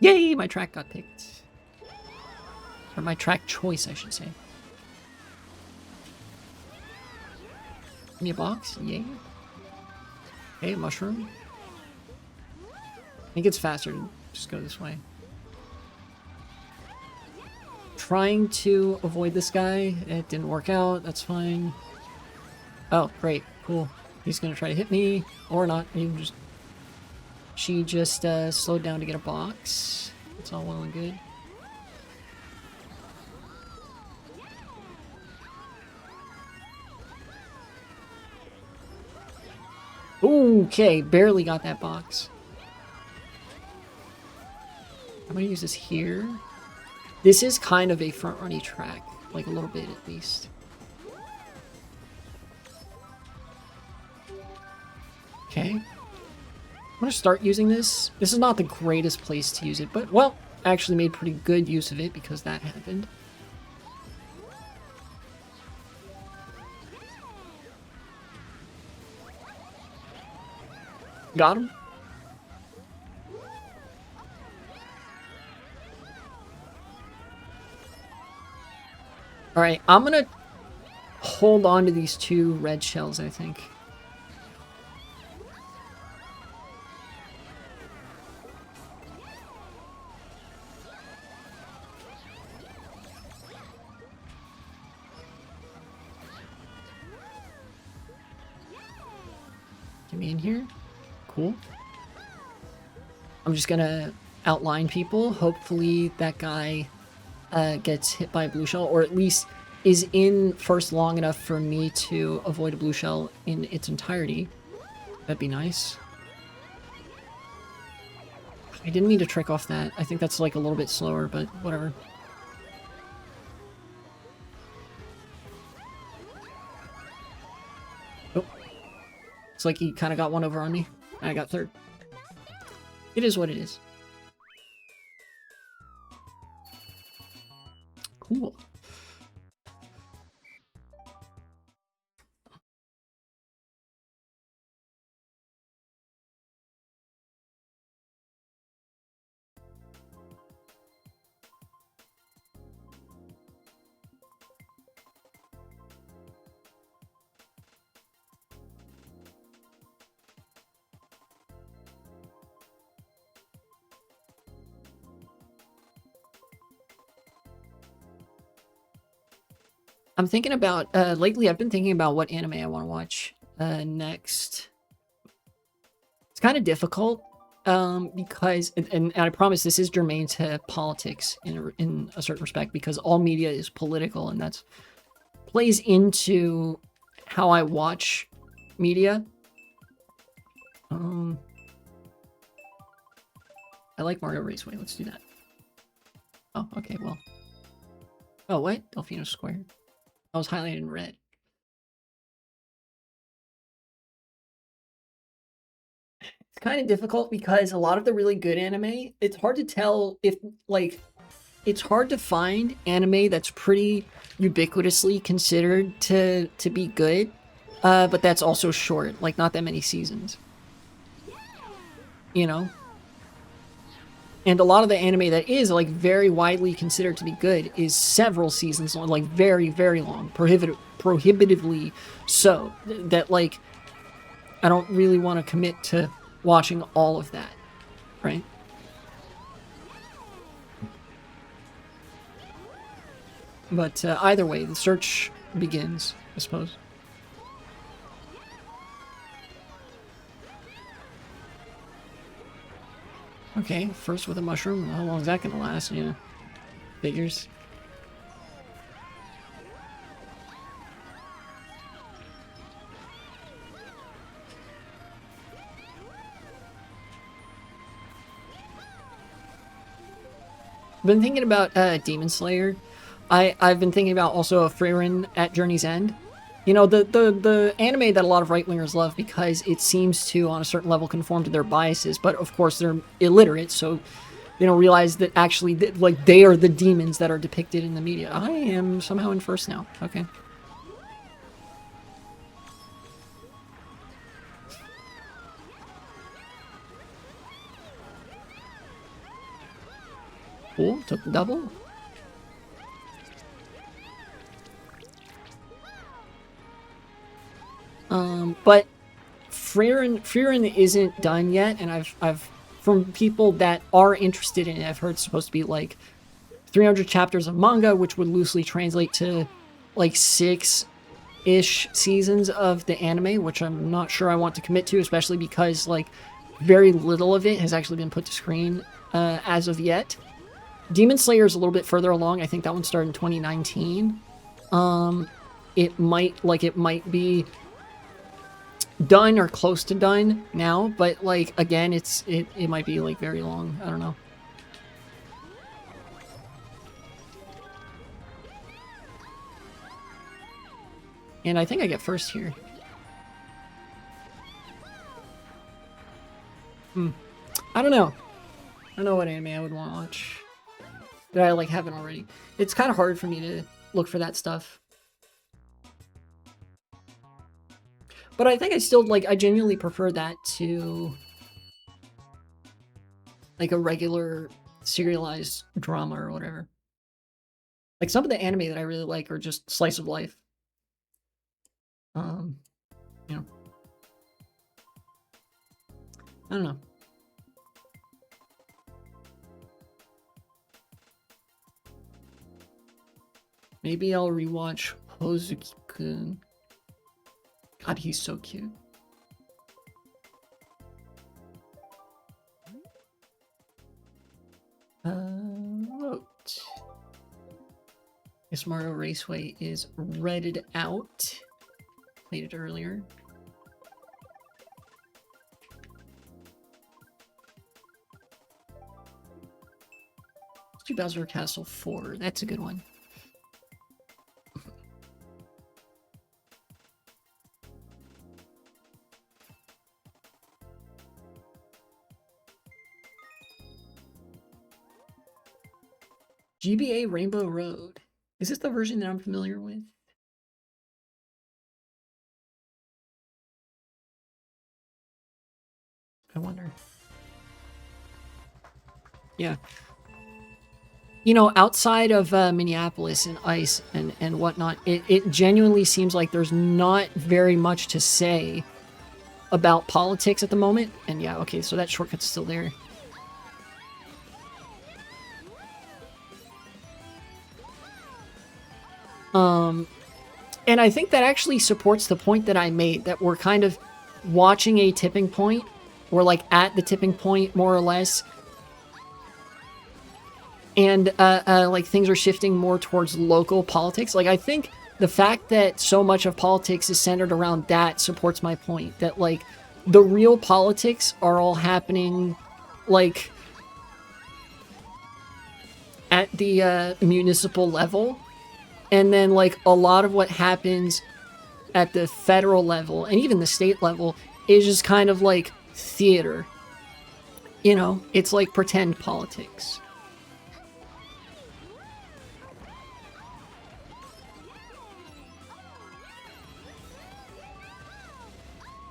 Yay, my track got picked. Or my track choice, I should say. Give me a box, yay. Okay, mushroom. I think it's faster to just go this way. Trying to avoid this guy. It didn't work out, that's fine. Oh, great, cool. He's gonna try to hit me, or not. She just slowed down to get a box. It's all well and good. Okay, barely got that box. I'm gonna use this here. This is kind of a front-runny track, like a little bit at least. Okay. I'm gonna start using this. This is not the greatest place to use it, but, well, actually made pretty good use of it because that happened. Got him. All right, I'm gonna hold on to these 2 red shells, I think. Get me in here. Cool. I'm just gonna outline people. Hopefully that guy gets hit by a blue shell, or at least is in first long enough for me to avoid a blue shell in its entirety. That'd be nice. I didn't mean to trick off that. I think that's like a little bit slower, but whatever. Oh. It's like he kind of got one over on me. I got third. It is what it is. Cool. I'm thinking about, lately I've been thinking about what anime I want to watch next. It's kind of difficult, because, and I promise this is germane to politics in a certain respect, because all media is political, and that's plays into how I watch media. I like Mario Raceway, let's do that. Oh, okay, well. Oh, what? Delfino Square. I was highlighted in red. It's kind of difficult because a lot of the really good anime, it's hard to tell if, like, it's hard to find anime that's pretty ubiquitously considered to be good, but that's also short, like not that many seasons. You know? And a lot of the anime that is, like, very widely considered to be good is several seasons long, like, very, very long. Prohibitively so. That, like, I don't really want to commit to watching all of that, right? But either way, the search begins, I suppose. Okay, first with a mushroom. How long is that gonna last? Yeah, figures. I've been thinking about Demon Slayer. I've been thinking about also a Frieren at Journey's End. You know, the anime that a lot of right-wingers love because it seems to, on a certain level, conform to their biases, but of course they're illiterate, so they don't realize that actually, like, they are the demons that are depicted in the media. I am somehow in first now. Okay. Cool, took the double. But Frieren isn't done yet, and I've from people that are interested in it, I've heard it's supposed to be like 300 chapters of manga, which would loosely translate to like 6-ish seasons of the anime, which I'm not sure I want to commit to, especially because like very little of it has actually been put to screen as of yet. Demon Slayer is a little bit further along. I think that one started in 2019. It might be done or close to done now, but like again, it might be like very long. I don't know. And I think I get first here. I don't know. I don't know what anime I would want to watch. That I like haven't already. It's kind of hard for me to look for that stuff. But I think I still, like, I genuinely prefer that to like a regular serialized drama or whatever. Like some of the anime that I really like are just slice of life. You know. I don't know. Maybe I'll rewatch Hozuki-kun. God, he's so cute. Wrote. Guess Mario Raceway is redded out. Played it earlier. Let's do Bowser Castle 4. That's a good one. GBA Rainbow Road. Is this the version that I'm familiar with? I wonder. Yeah. You know, outside of Minneapolis and ICE and whatnot, it genuinely seems like there's not very much to say about politics at the moment. And yeah, okay, so that shortcut's still there. And I think that actually supports the point that I made, that we're kind of watching a tipping point. We're like at the tipping point, more or less. And like things are shifting more towards local politics. Like I think the fact that so much of politics is centered around that supports my point. That like the real politics are all happening like at the municipal level. And then, like, a lot of what happens at the federal level and even the state level is just kind of like theater. You know, it's like pretend politics.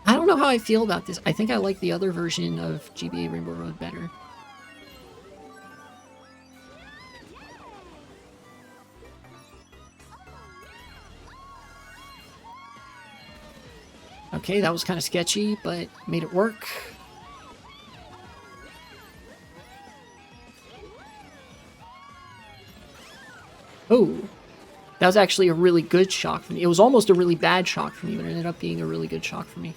I don't know how I feel about this. I think I like the other version of GBA Rainbow Road better. Okay, that was kind of sketchy, but made it work. Oh, that was actually a really good shock for me. It was almost a really bad shock for me, but it ended up being a really good shock for me.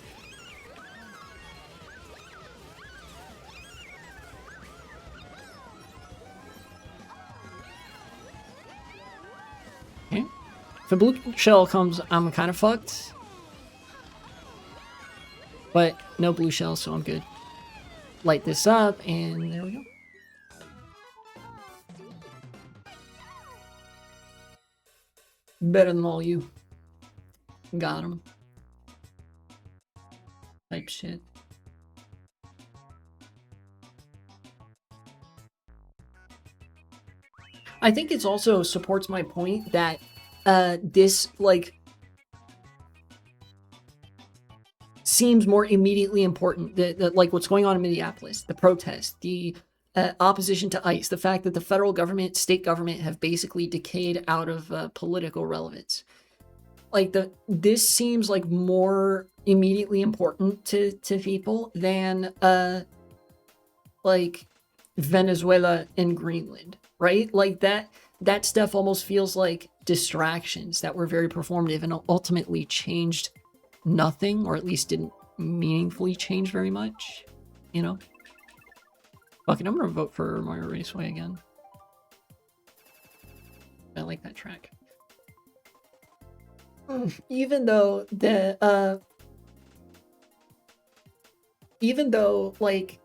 Okay. If a blue shell comes, I'm kind of fucked. But no blue shell, so I'm good. Light this up, and there we go. Better than all you. Got him. Type shit. I think it also supports my point that this, like, seems more immediately important. Like what's going on in Minneapolis, the protest, the opposition to ICE, the fact that the federal government, state government have basically decayed out of political relevance. Like this seems like more immediately important to people than like Venezuela and Greenland, right? Like that stuff almost feels like distractions that were very performative and ultimately changed nothing, or at least didn't meaningfully change very much, you know? Fucking, I'm gonna vote for Mario Raceway again. I like that track. Even though like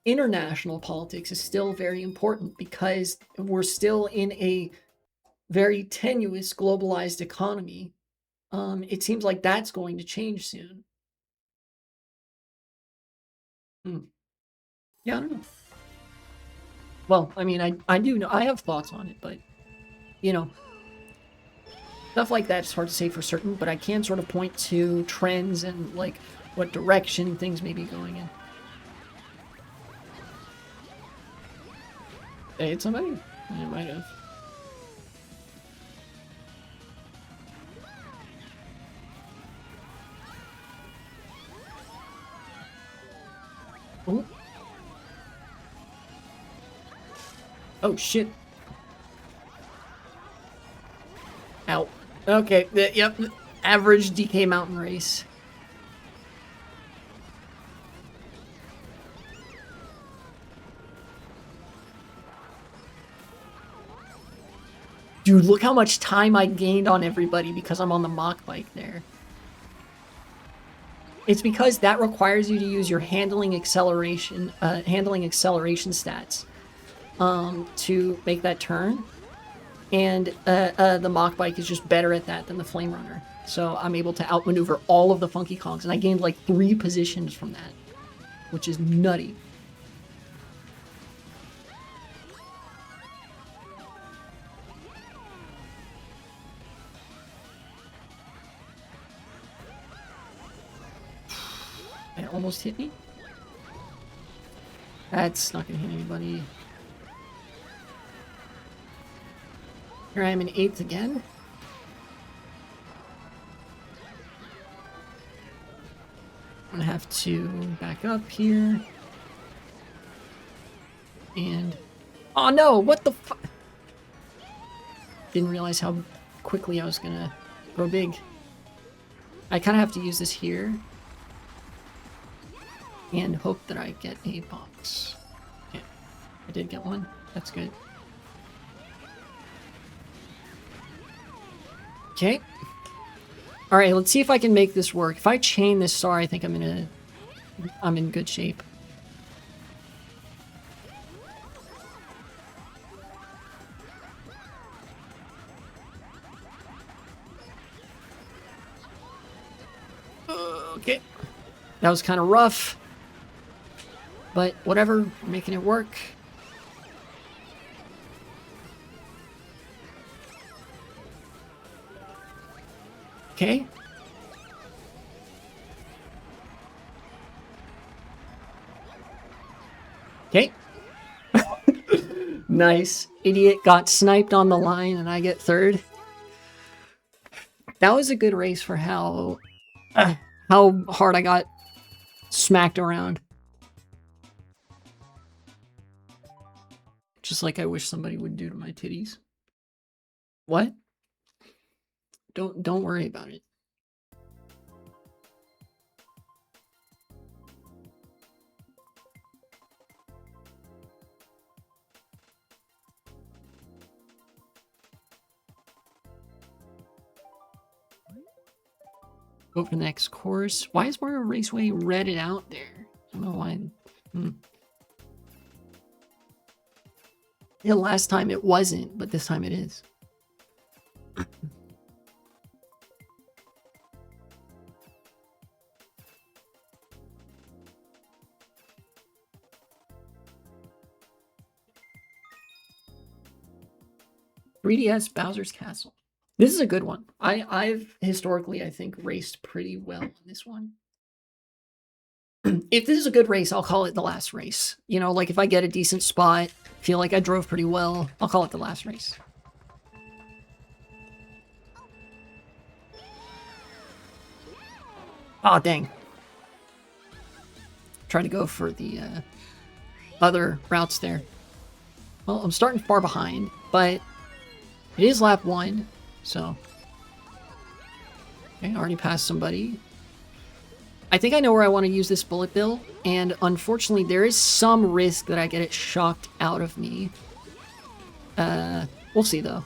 international politics is still very important because we're still in a very tenuous globalized economy. It seems like that's going to change soon. Yeah, I don't know. Well, I mean, I do know, I have thoughts on it, but, you know, stuff like that is hard to say for certain, but I can sort of point to trends and, like, what direction things may be going in. Hey, it's somebody? I might have. Oh, shit. Ow. Okay, yep. Average DK mountain race. Dude, look how much time I gained on everybody because I'm on the Mach bike there. It's because that requires you to use your handling acceleration stats to make that turn. And the Mach bike is just better at that than the Flame Runner. So I'm able to outmaneuver all of the Funky Kongs, and I gained like 3 positions from that, which is nutty. That almost hit me. That's not gonna hit anybody. Here I am in 8th again. I'm gonna have to back up here. And... oh no! What the fu- Didn't realize how quickly I was gonna grow big. I kinda have to use this here. And hope that I get a box. Okay. I did get one. That's good. Okay. Alright, let's see if I can make this work. If I chain this star, I think I'm in good shape. Okay. That was kind of rough. But whatever, we're making it work. Okay. Okay. Nice. Idiot got sniped on the line and I get 3rd. That was a good race for how hard I got smacked around. Just like I wish somebody would do to my titties. What? Don't worry about it. Go for the next course. Why is Mario Raceway redded out there? I don't know why. Yeah, last time it wasn't, but this time it is. 3DS Bowser's Castle. This is a good one. I've historically, I think, raced pretty well on this one. If this is a good race, I'll call it the last race. You know, like if I get a decent spot, feel like I drove pretty well, I'll call it the last race. Aw, dang. Try to go for the other routes there. Well, I'm starting far behind, but it is lap 1, so... Okay, I already passed somebody. I think I know where I want to use this bullet bill, and unfortunately there is some risk that I get it shocked out of me. We'll see though.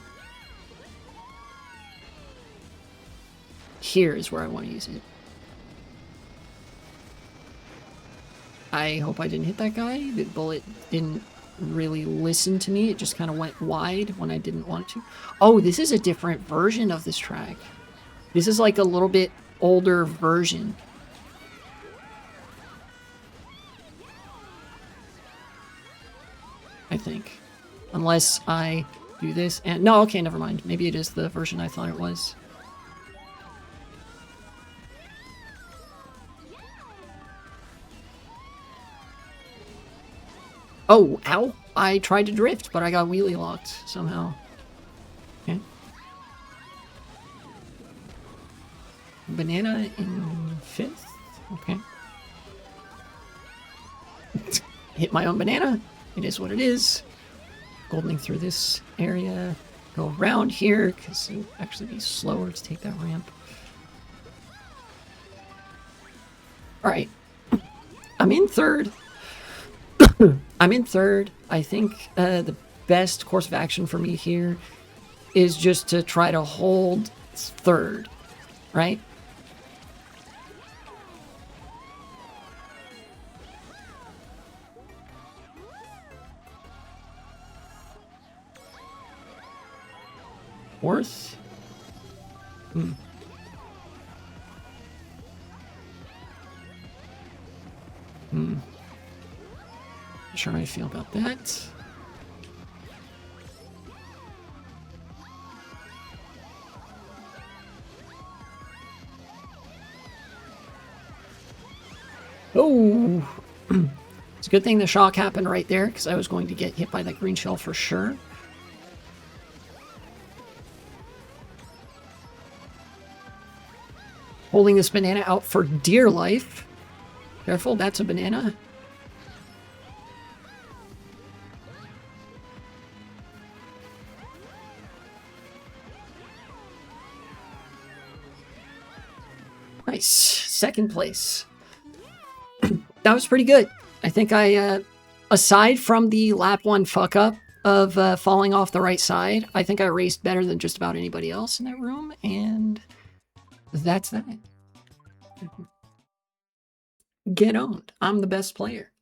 Here is where I want to use it. I hope I didn't hit that guy. The bullet didn't really listen to me. It just kind of went wide when I didn't want it to. Oh, this is a different version of this track. This is like a little bit older version. I think. Unless I do this and... No, okay, never mind. Maybe it is the version I thought it was. Oh, ow! I tried to drift, but I got wheelie locked somehow. Okay. Banana in 5th? Okay. Hit my own banana. It is what it is. goldening through this area. Go around here, because it would actually be slower to take that ramp. Alright. I'm in third. I'm in third. I think the best course of action for me here is just to try to hold third, right? Fourth? Not sure how I feel about that. Oh! It's a good thing the shock happened right there, because I was going to get hit by that green shell for sure. Holding this banana out for dear life. Careful, that's a banana. Nice. Second place. That was pretty good. I think I, aside from the lap 1 fuck up of falling off the right side, I think I raced better than just about anybody else in that room, and that's that. Get owned. I'm the best player.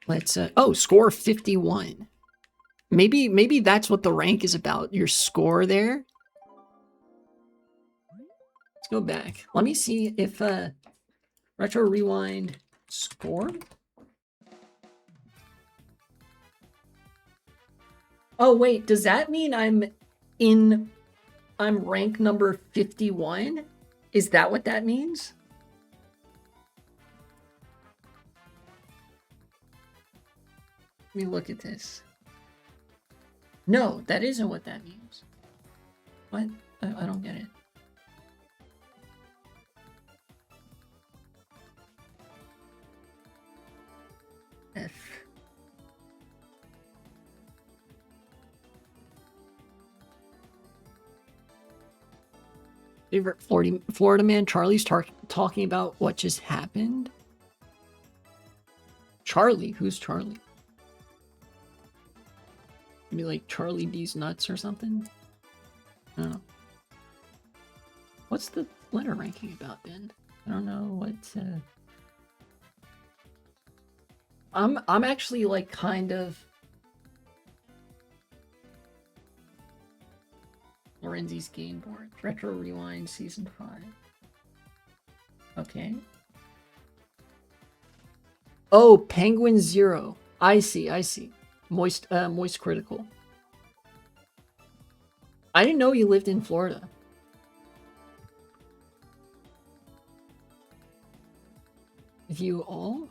Let's, oh, score 51. Maybe that's what the rank is about, your score there. Let's go back. Let me see if, Retro Rewind score. Oh, wait, does that mean I'm rank number 51? Is that what that means? Let me look at this. No, that isn't what that means. What? I don't get it. F. Favorite Florida man, Charlie's talking about what just happened. Charlie? Who's Charlie? Maybe like Charlie D's nuts or something? I don't know. What's the letter ranking about then? I don't know what, I'm actually like kind of Lorenzi's game board. Retro Rewind Season 5. Okay. Oh, Penguin Zero. I see. Moist Critical. I didn't know you lived in Florida. You all?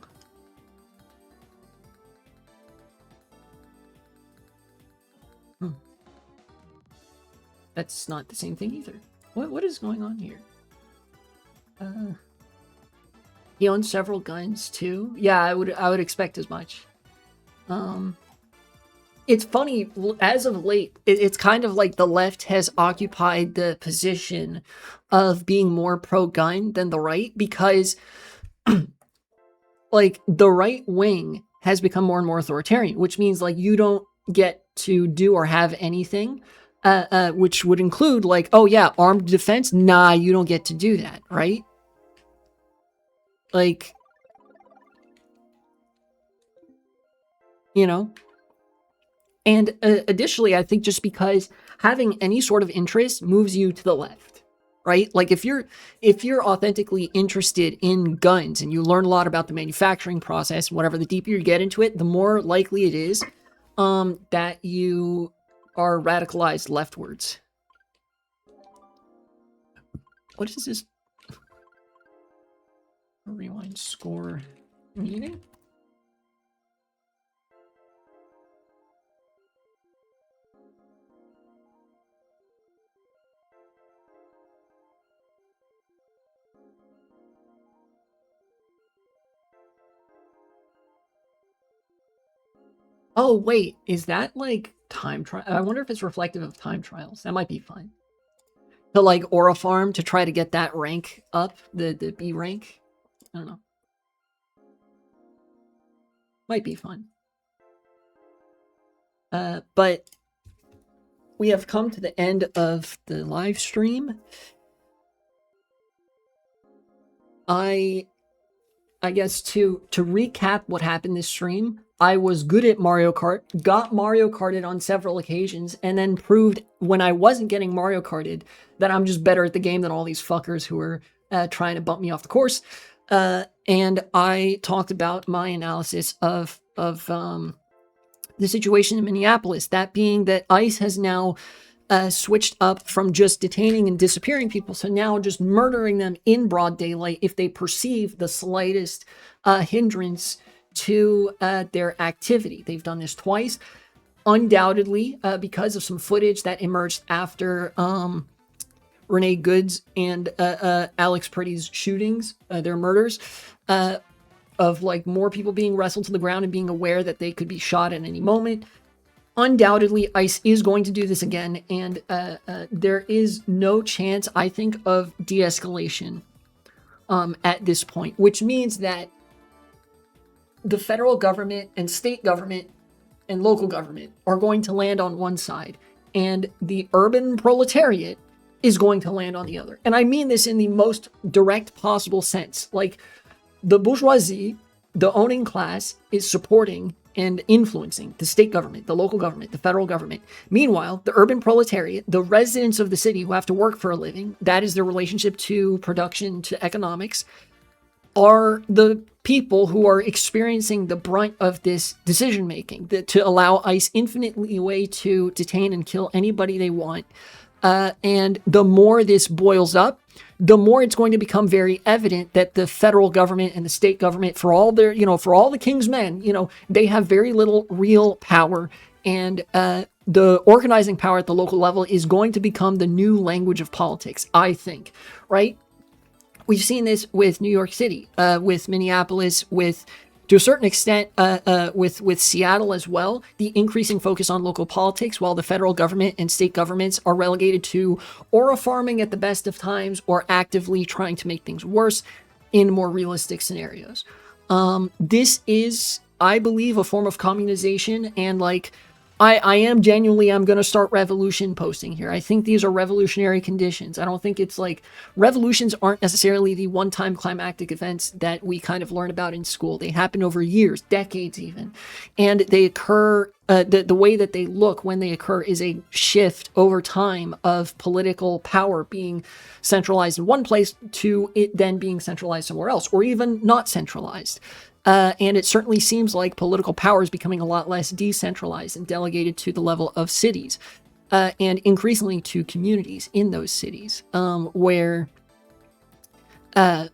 That's not the same thing either. What is going on here? He owns several guns too. Yeah, I would expect as much. It's funny, as of late, it's kind of like the left has occupied the position of being more pro-gun than the right, because like the right wing has become more and more authoritarian, which means like you don't get to do or have anything, which would include like, oh yeah, armed defense. Nah, you don't get to do that, right? Like, you know. And additionally, I think just because having any sort of interest moves you to the left, right? Like if you're authentically interested in guns and you learn a lot about the manufacturing process, whatever, the deeper you get into it, the more likely it is that you are radicalized leftwards. What is this? Rewind score meeting? Oh, wait, is that like time trial? I wonder if it's reflective of time trials. That might be fun. To like Aura farm to try to get that rank up, the B rank. I don't know. Might be fun. But we have come to the end of the live stream. I guess to recap what happened this stream, I was good at Mario Kart, got Mario Karted on several occasions, and then proved when I wasn't getting Mario Karted that I'm just better at the game than all these fuckers who were trying to bump me off the course. And I talked about my analysis of the situation in Minneapolis, that being that ICE has now switched up from just detaining and disappearing people, so now just murdering them in broad daylight if they perceive the slightest hindrance to their activity. They've done this twice, undoubtedly because of some footage that emerged after Renee Goods and Alex Pretty's shootings, their murders, of like more people being wrestled to the ground and being aware that they could be shot at any moment. Undoubtedly, ICE is going to do this again, and there is no chance, I think, of de-escalation at this point, which means that the federal government and state government and local government are going to land on one side, and the urban proletariat is going to land on the other. And I mean this in the most direct possible sense. Like, the bourgeoisie, the owning class, is supporting and influencing the state government, the local government, the federal government. Meanwhile, the urban proletariat, the residents of the city who have to work for a living, that is their relationship to production, to economics, are the people who are experiencing the brunt of this decision making, to allow ICE infinite leeway to detain and kill anybody they want. And the more this boils up, the more it's going to become very evident that the federal government and the state government, for all their, for all the king's men, they have very little real power. And the organizing power at the local level is going to become the new language of politics, I think, right? We've seen this with New York City, with Minneapolis, to a certain extent, with Seattle as well, the increasing focus on local politics, while the federal government and state governments are relegated to aura farming at the best of times or actively trying to make things worse in more realistic scenarios. This is, I believe, a form of communization, and I am genuinely, I'm going to start revolution posting here. I think these are revolutionary conditions. I don't think it's revolutions aren't necessarily the one-time climactic events that we kind of learn about in school. They happen over years, decades even. And they occur, the way that they look when they occur is a shift over time of political power being centralized in one place to it then being centralized somewhere else, or even not centralized. And it certainly seems like political power is becoming a lot less decentralized and delegated to the level of cities, and increasingly to communities in those cities, where, the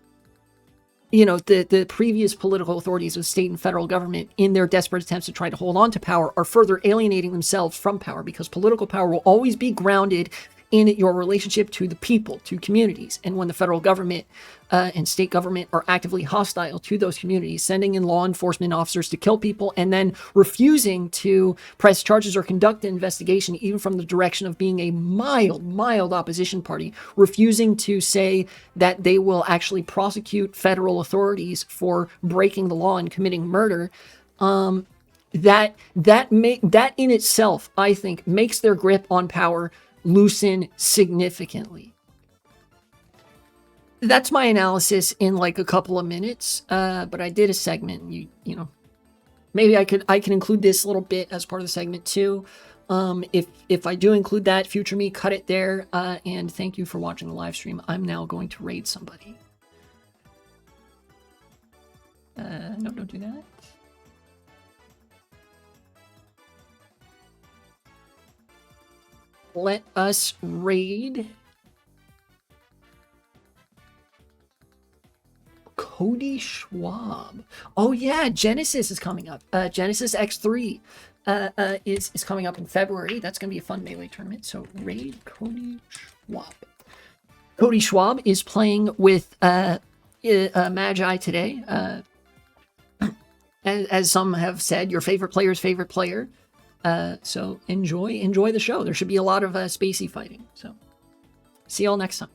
previous political authorities of state and federal government, in their desperate attempts to try to hold on to power, are further alienating themselves from power, because political power will always be grounded in your relationship to the people, to communities. And when the federal government and state government are actively hostile to those communities, sending in law enforcement officers to kill people and then refusing to press charges or conduct an investigation, even from the direction of being a mild opposition party, refusing to say that they will actually prosecute federal authorities for breaking the law and committing murder, that in itself, I think, makes their grip on power loosen significantly. That's my analysis in a couple of minutes, but I did a segment. Maybe I can include this little bit as part of the segment too. If I do include that, future me, cut it there. And thank you for watching the live stream. I'm now going to raid somebody. No, don't do that. Let us raid Cody Schwab. Oh yeah, Genesis is coming up. Genesis X3 is coming up in February. That's going to be a fun Melee tournament. So raid Cody Schwab. Cody Schwab is playing with Magi today. as some have said, your favorite player's favorite player. So enjoy the show. There should be a lot of spacey fighting. So see y'all next time.